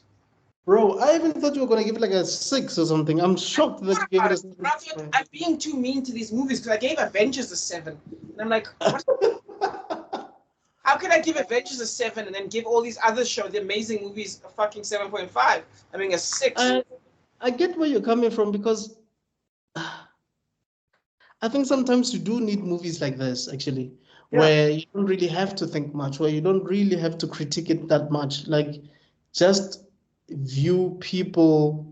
Bro, I even thought you were gonna give it like a 6 or something. I'm shocked that you gave it a 7. I'm being too mean to these movies because I gave Avengers a 7. And I'm like, what? How can I give Avengers a 7 and then give all these other shows, the amazing movies, a fucking 7.5? I mean, a 6. I get where you're coming from because I think sometimes you do need movies like this, actually, where you don't really have to think much, where you don't really have to critique it that much. Like, just view people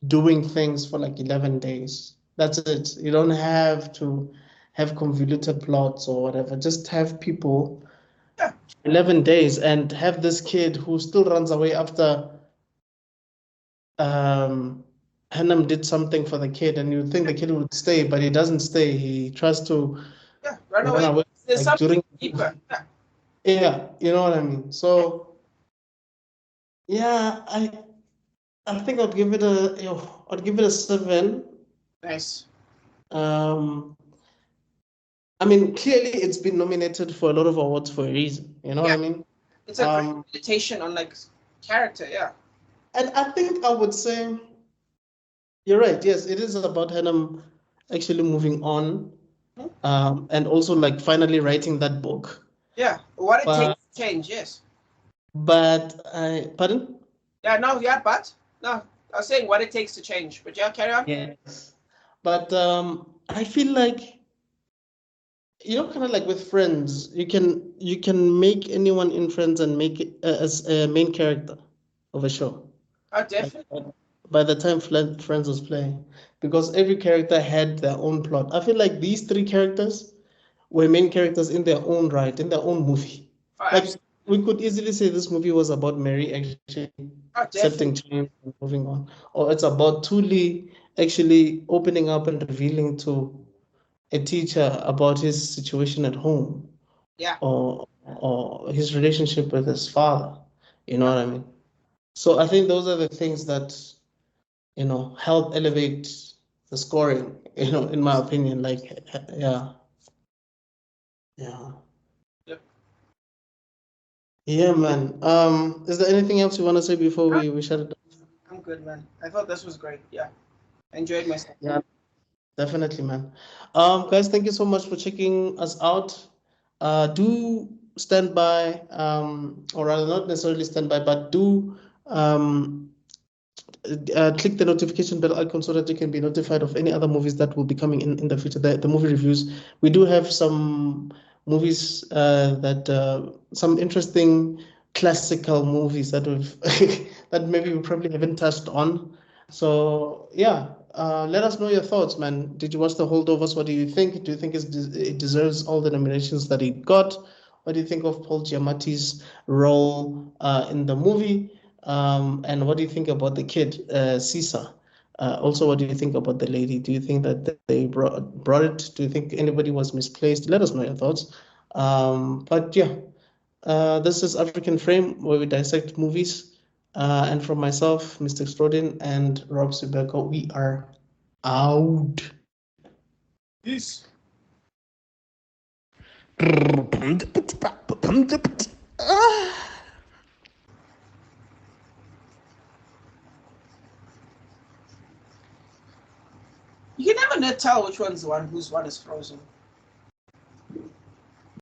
doing things for like 11 days. That's it. You don't have to have convoluted plots or whatever. Just have people 11 days and have this kid who still runs away after Hannam did something for the kid, and you think the kid would stay, but he doesn't stay. He tries to run away. There's like something deeper. Yeah, you know what I mean. So yeah, I think I'd give it a 7. Nice. I mean, clearly it's been nominated for a lot of awards for a reason. You know what I mean? It's a great meditation on like character, yeah. And I think I would say you're right. Yes, it is about Hannam actually moving on, and also like finally writing that book. Yeah, what it takes to change, yes. But pardon? Yeah, no, I was saying what it takes to change. But yeah, carry on. Yes, but I feel like, you know, kind of like with Friends, you can make anyone in Friends and make it as a main character of a show. Oh, definitely. By the time Friends was playing, because every character had their own plot. I feel like these 3 characters were main characters in their own right, in their own movie. Like, we could easily say this movie was about Mary actually accepting change and moving on, or it's about Tuli actually opening up and revealing to a teacher about his situation at home, or his relationship with his father. You know what I mean? So I think those are the things that, you know, help elevate the scoring, you know, in my opinion. Like, yeah. Yeah, man. Is there anything else you want to say before we shut it down? I'm good, man. I thought this was great. Yeah. I enjoyed myself. Yeah, definitely, man. Guys, thank you so much for checking us out. Do stand by, or rather not necessarily stand by, but do click the notification bell icon so that you can be notified of any other movies that will be coming in the future. The movie reviews. We do have some movies some interesting classical movies that that maybe we probably haven't touched on. So yeah, let us know your thoughts, man. Did you watch The Holdovers? What do you think? Do you think it deserves all the nominations that it got? What do you think of Paul Giamatti's role in the movie? And what do you think about the kid, Caesar? Also, what do you think about the lady? Do you think that they brought it? Do you think anybody was misplaced? Let us know your thoughts. But yeah, This is African Frame, where we dissect movies. And from myself, Mr. Extrodin, and Rob Sibeko, we are out. Peace. You can never tell which one's the one whose one is frozen.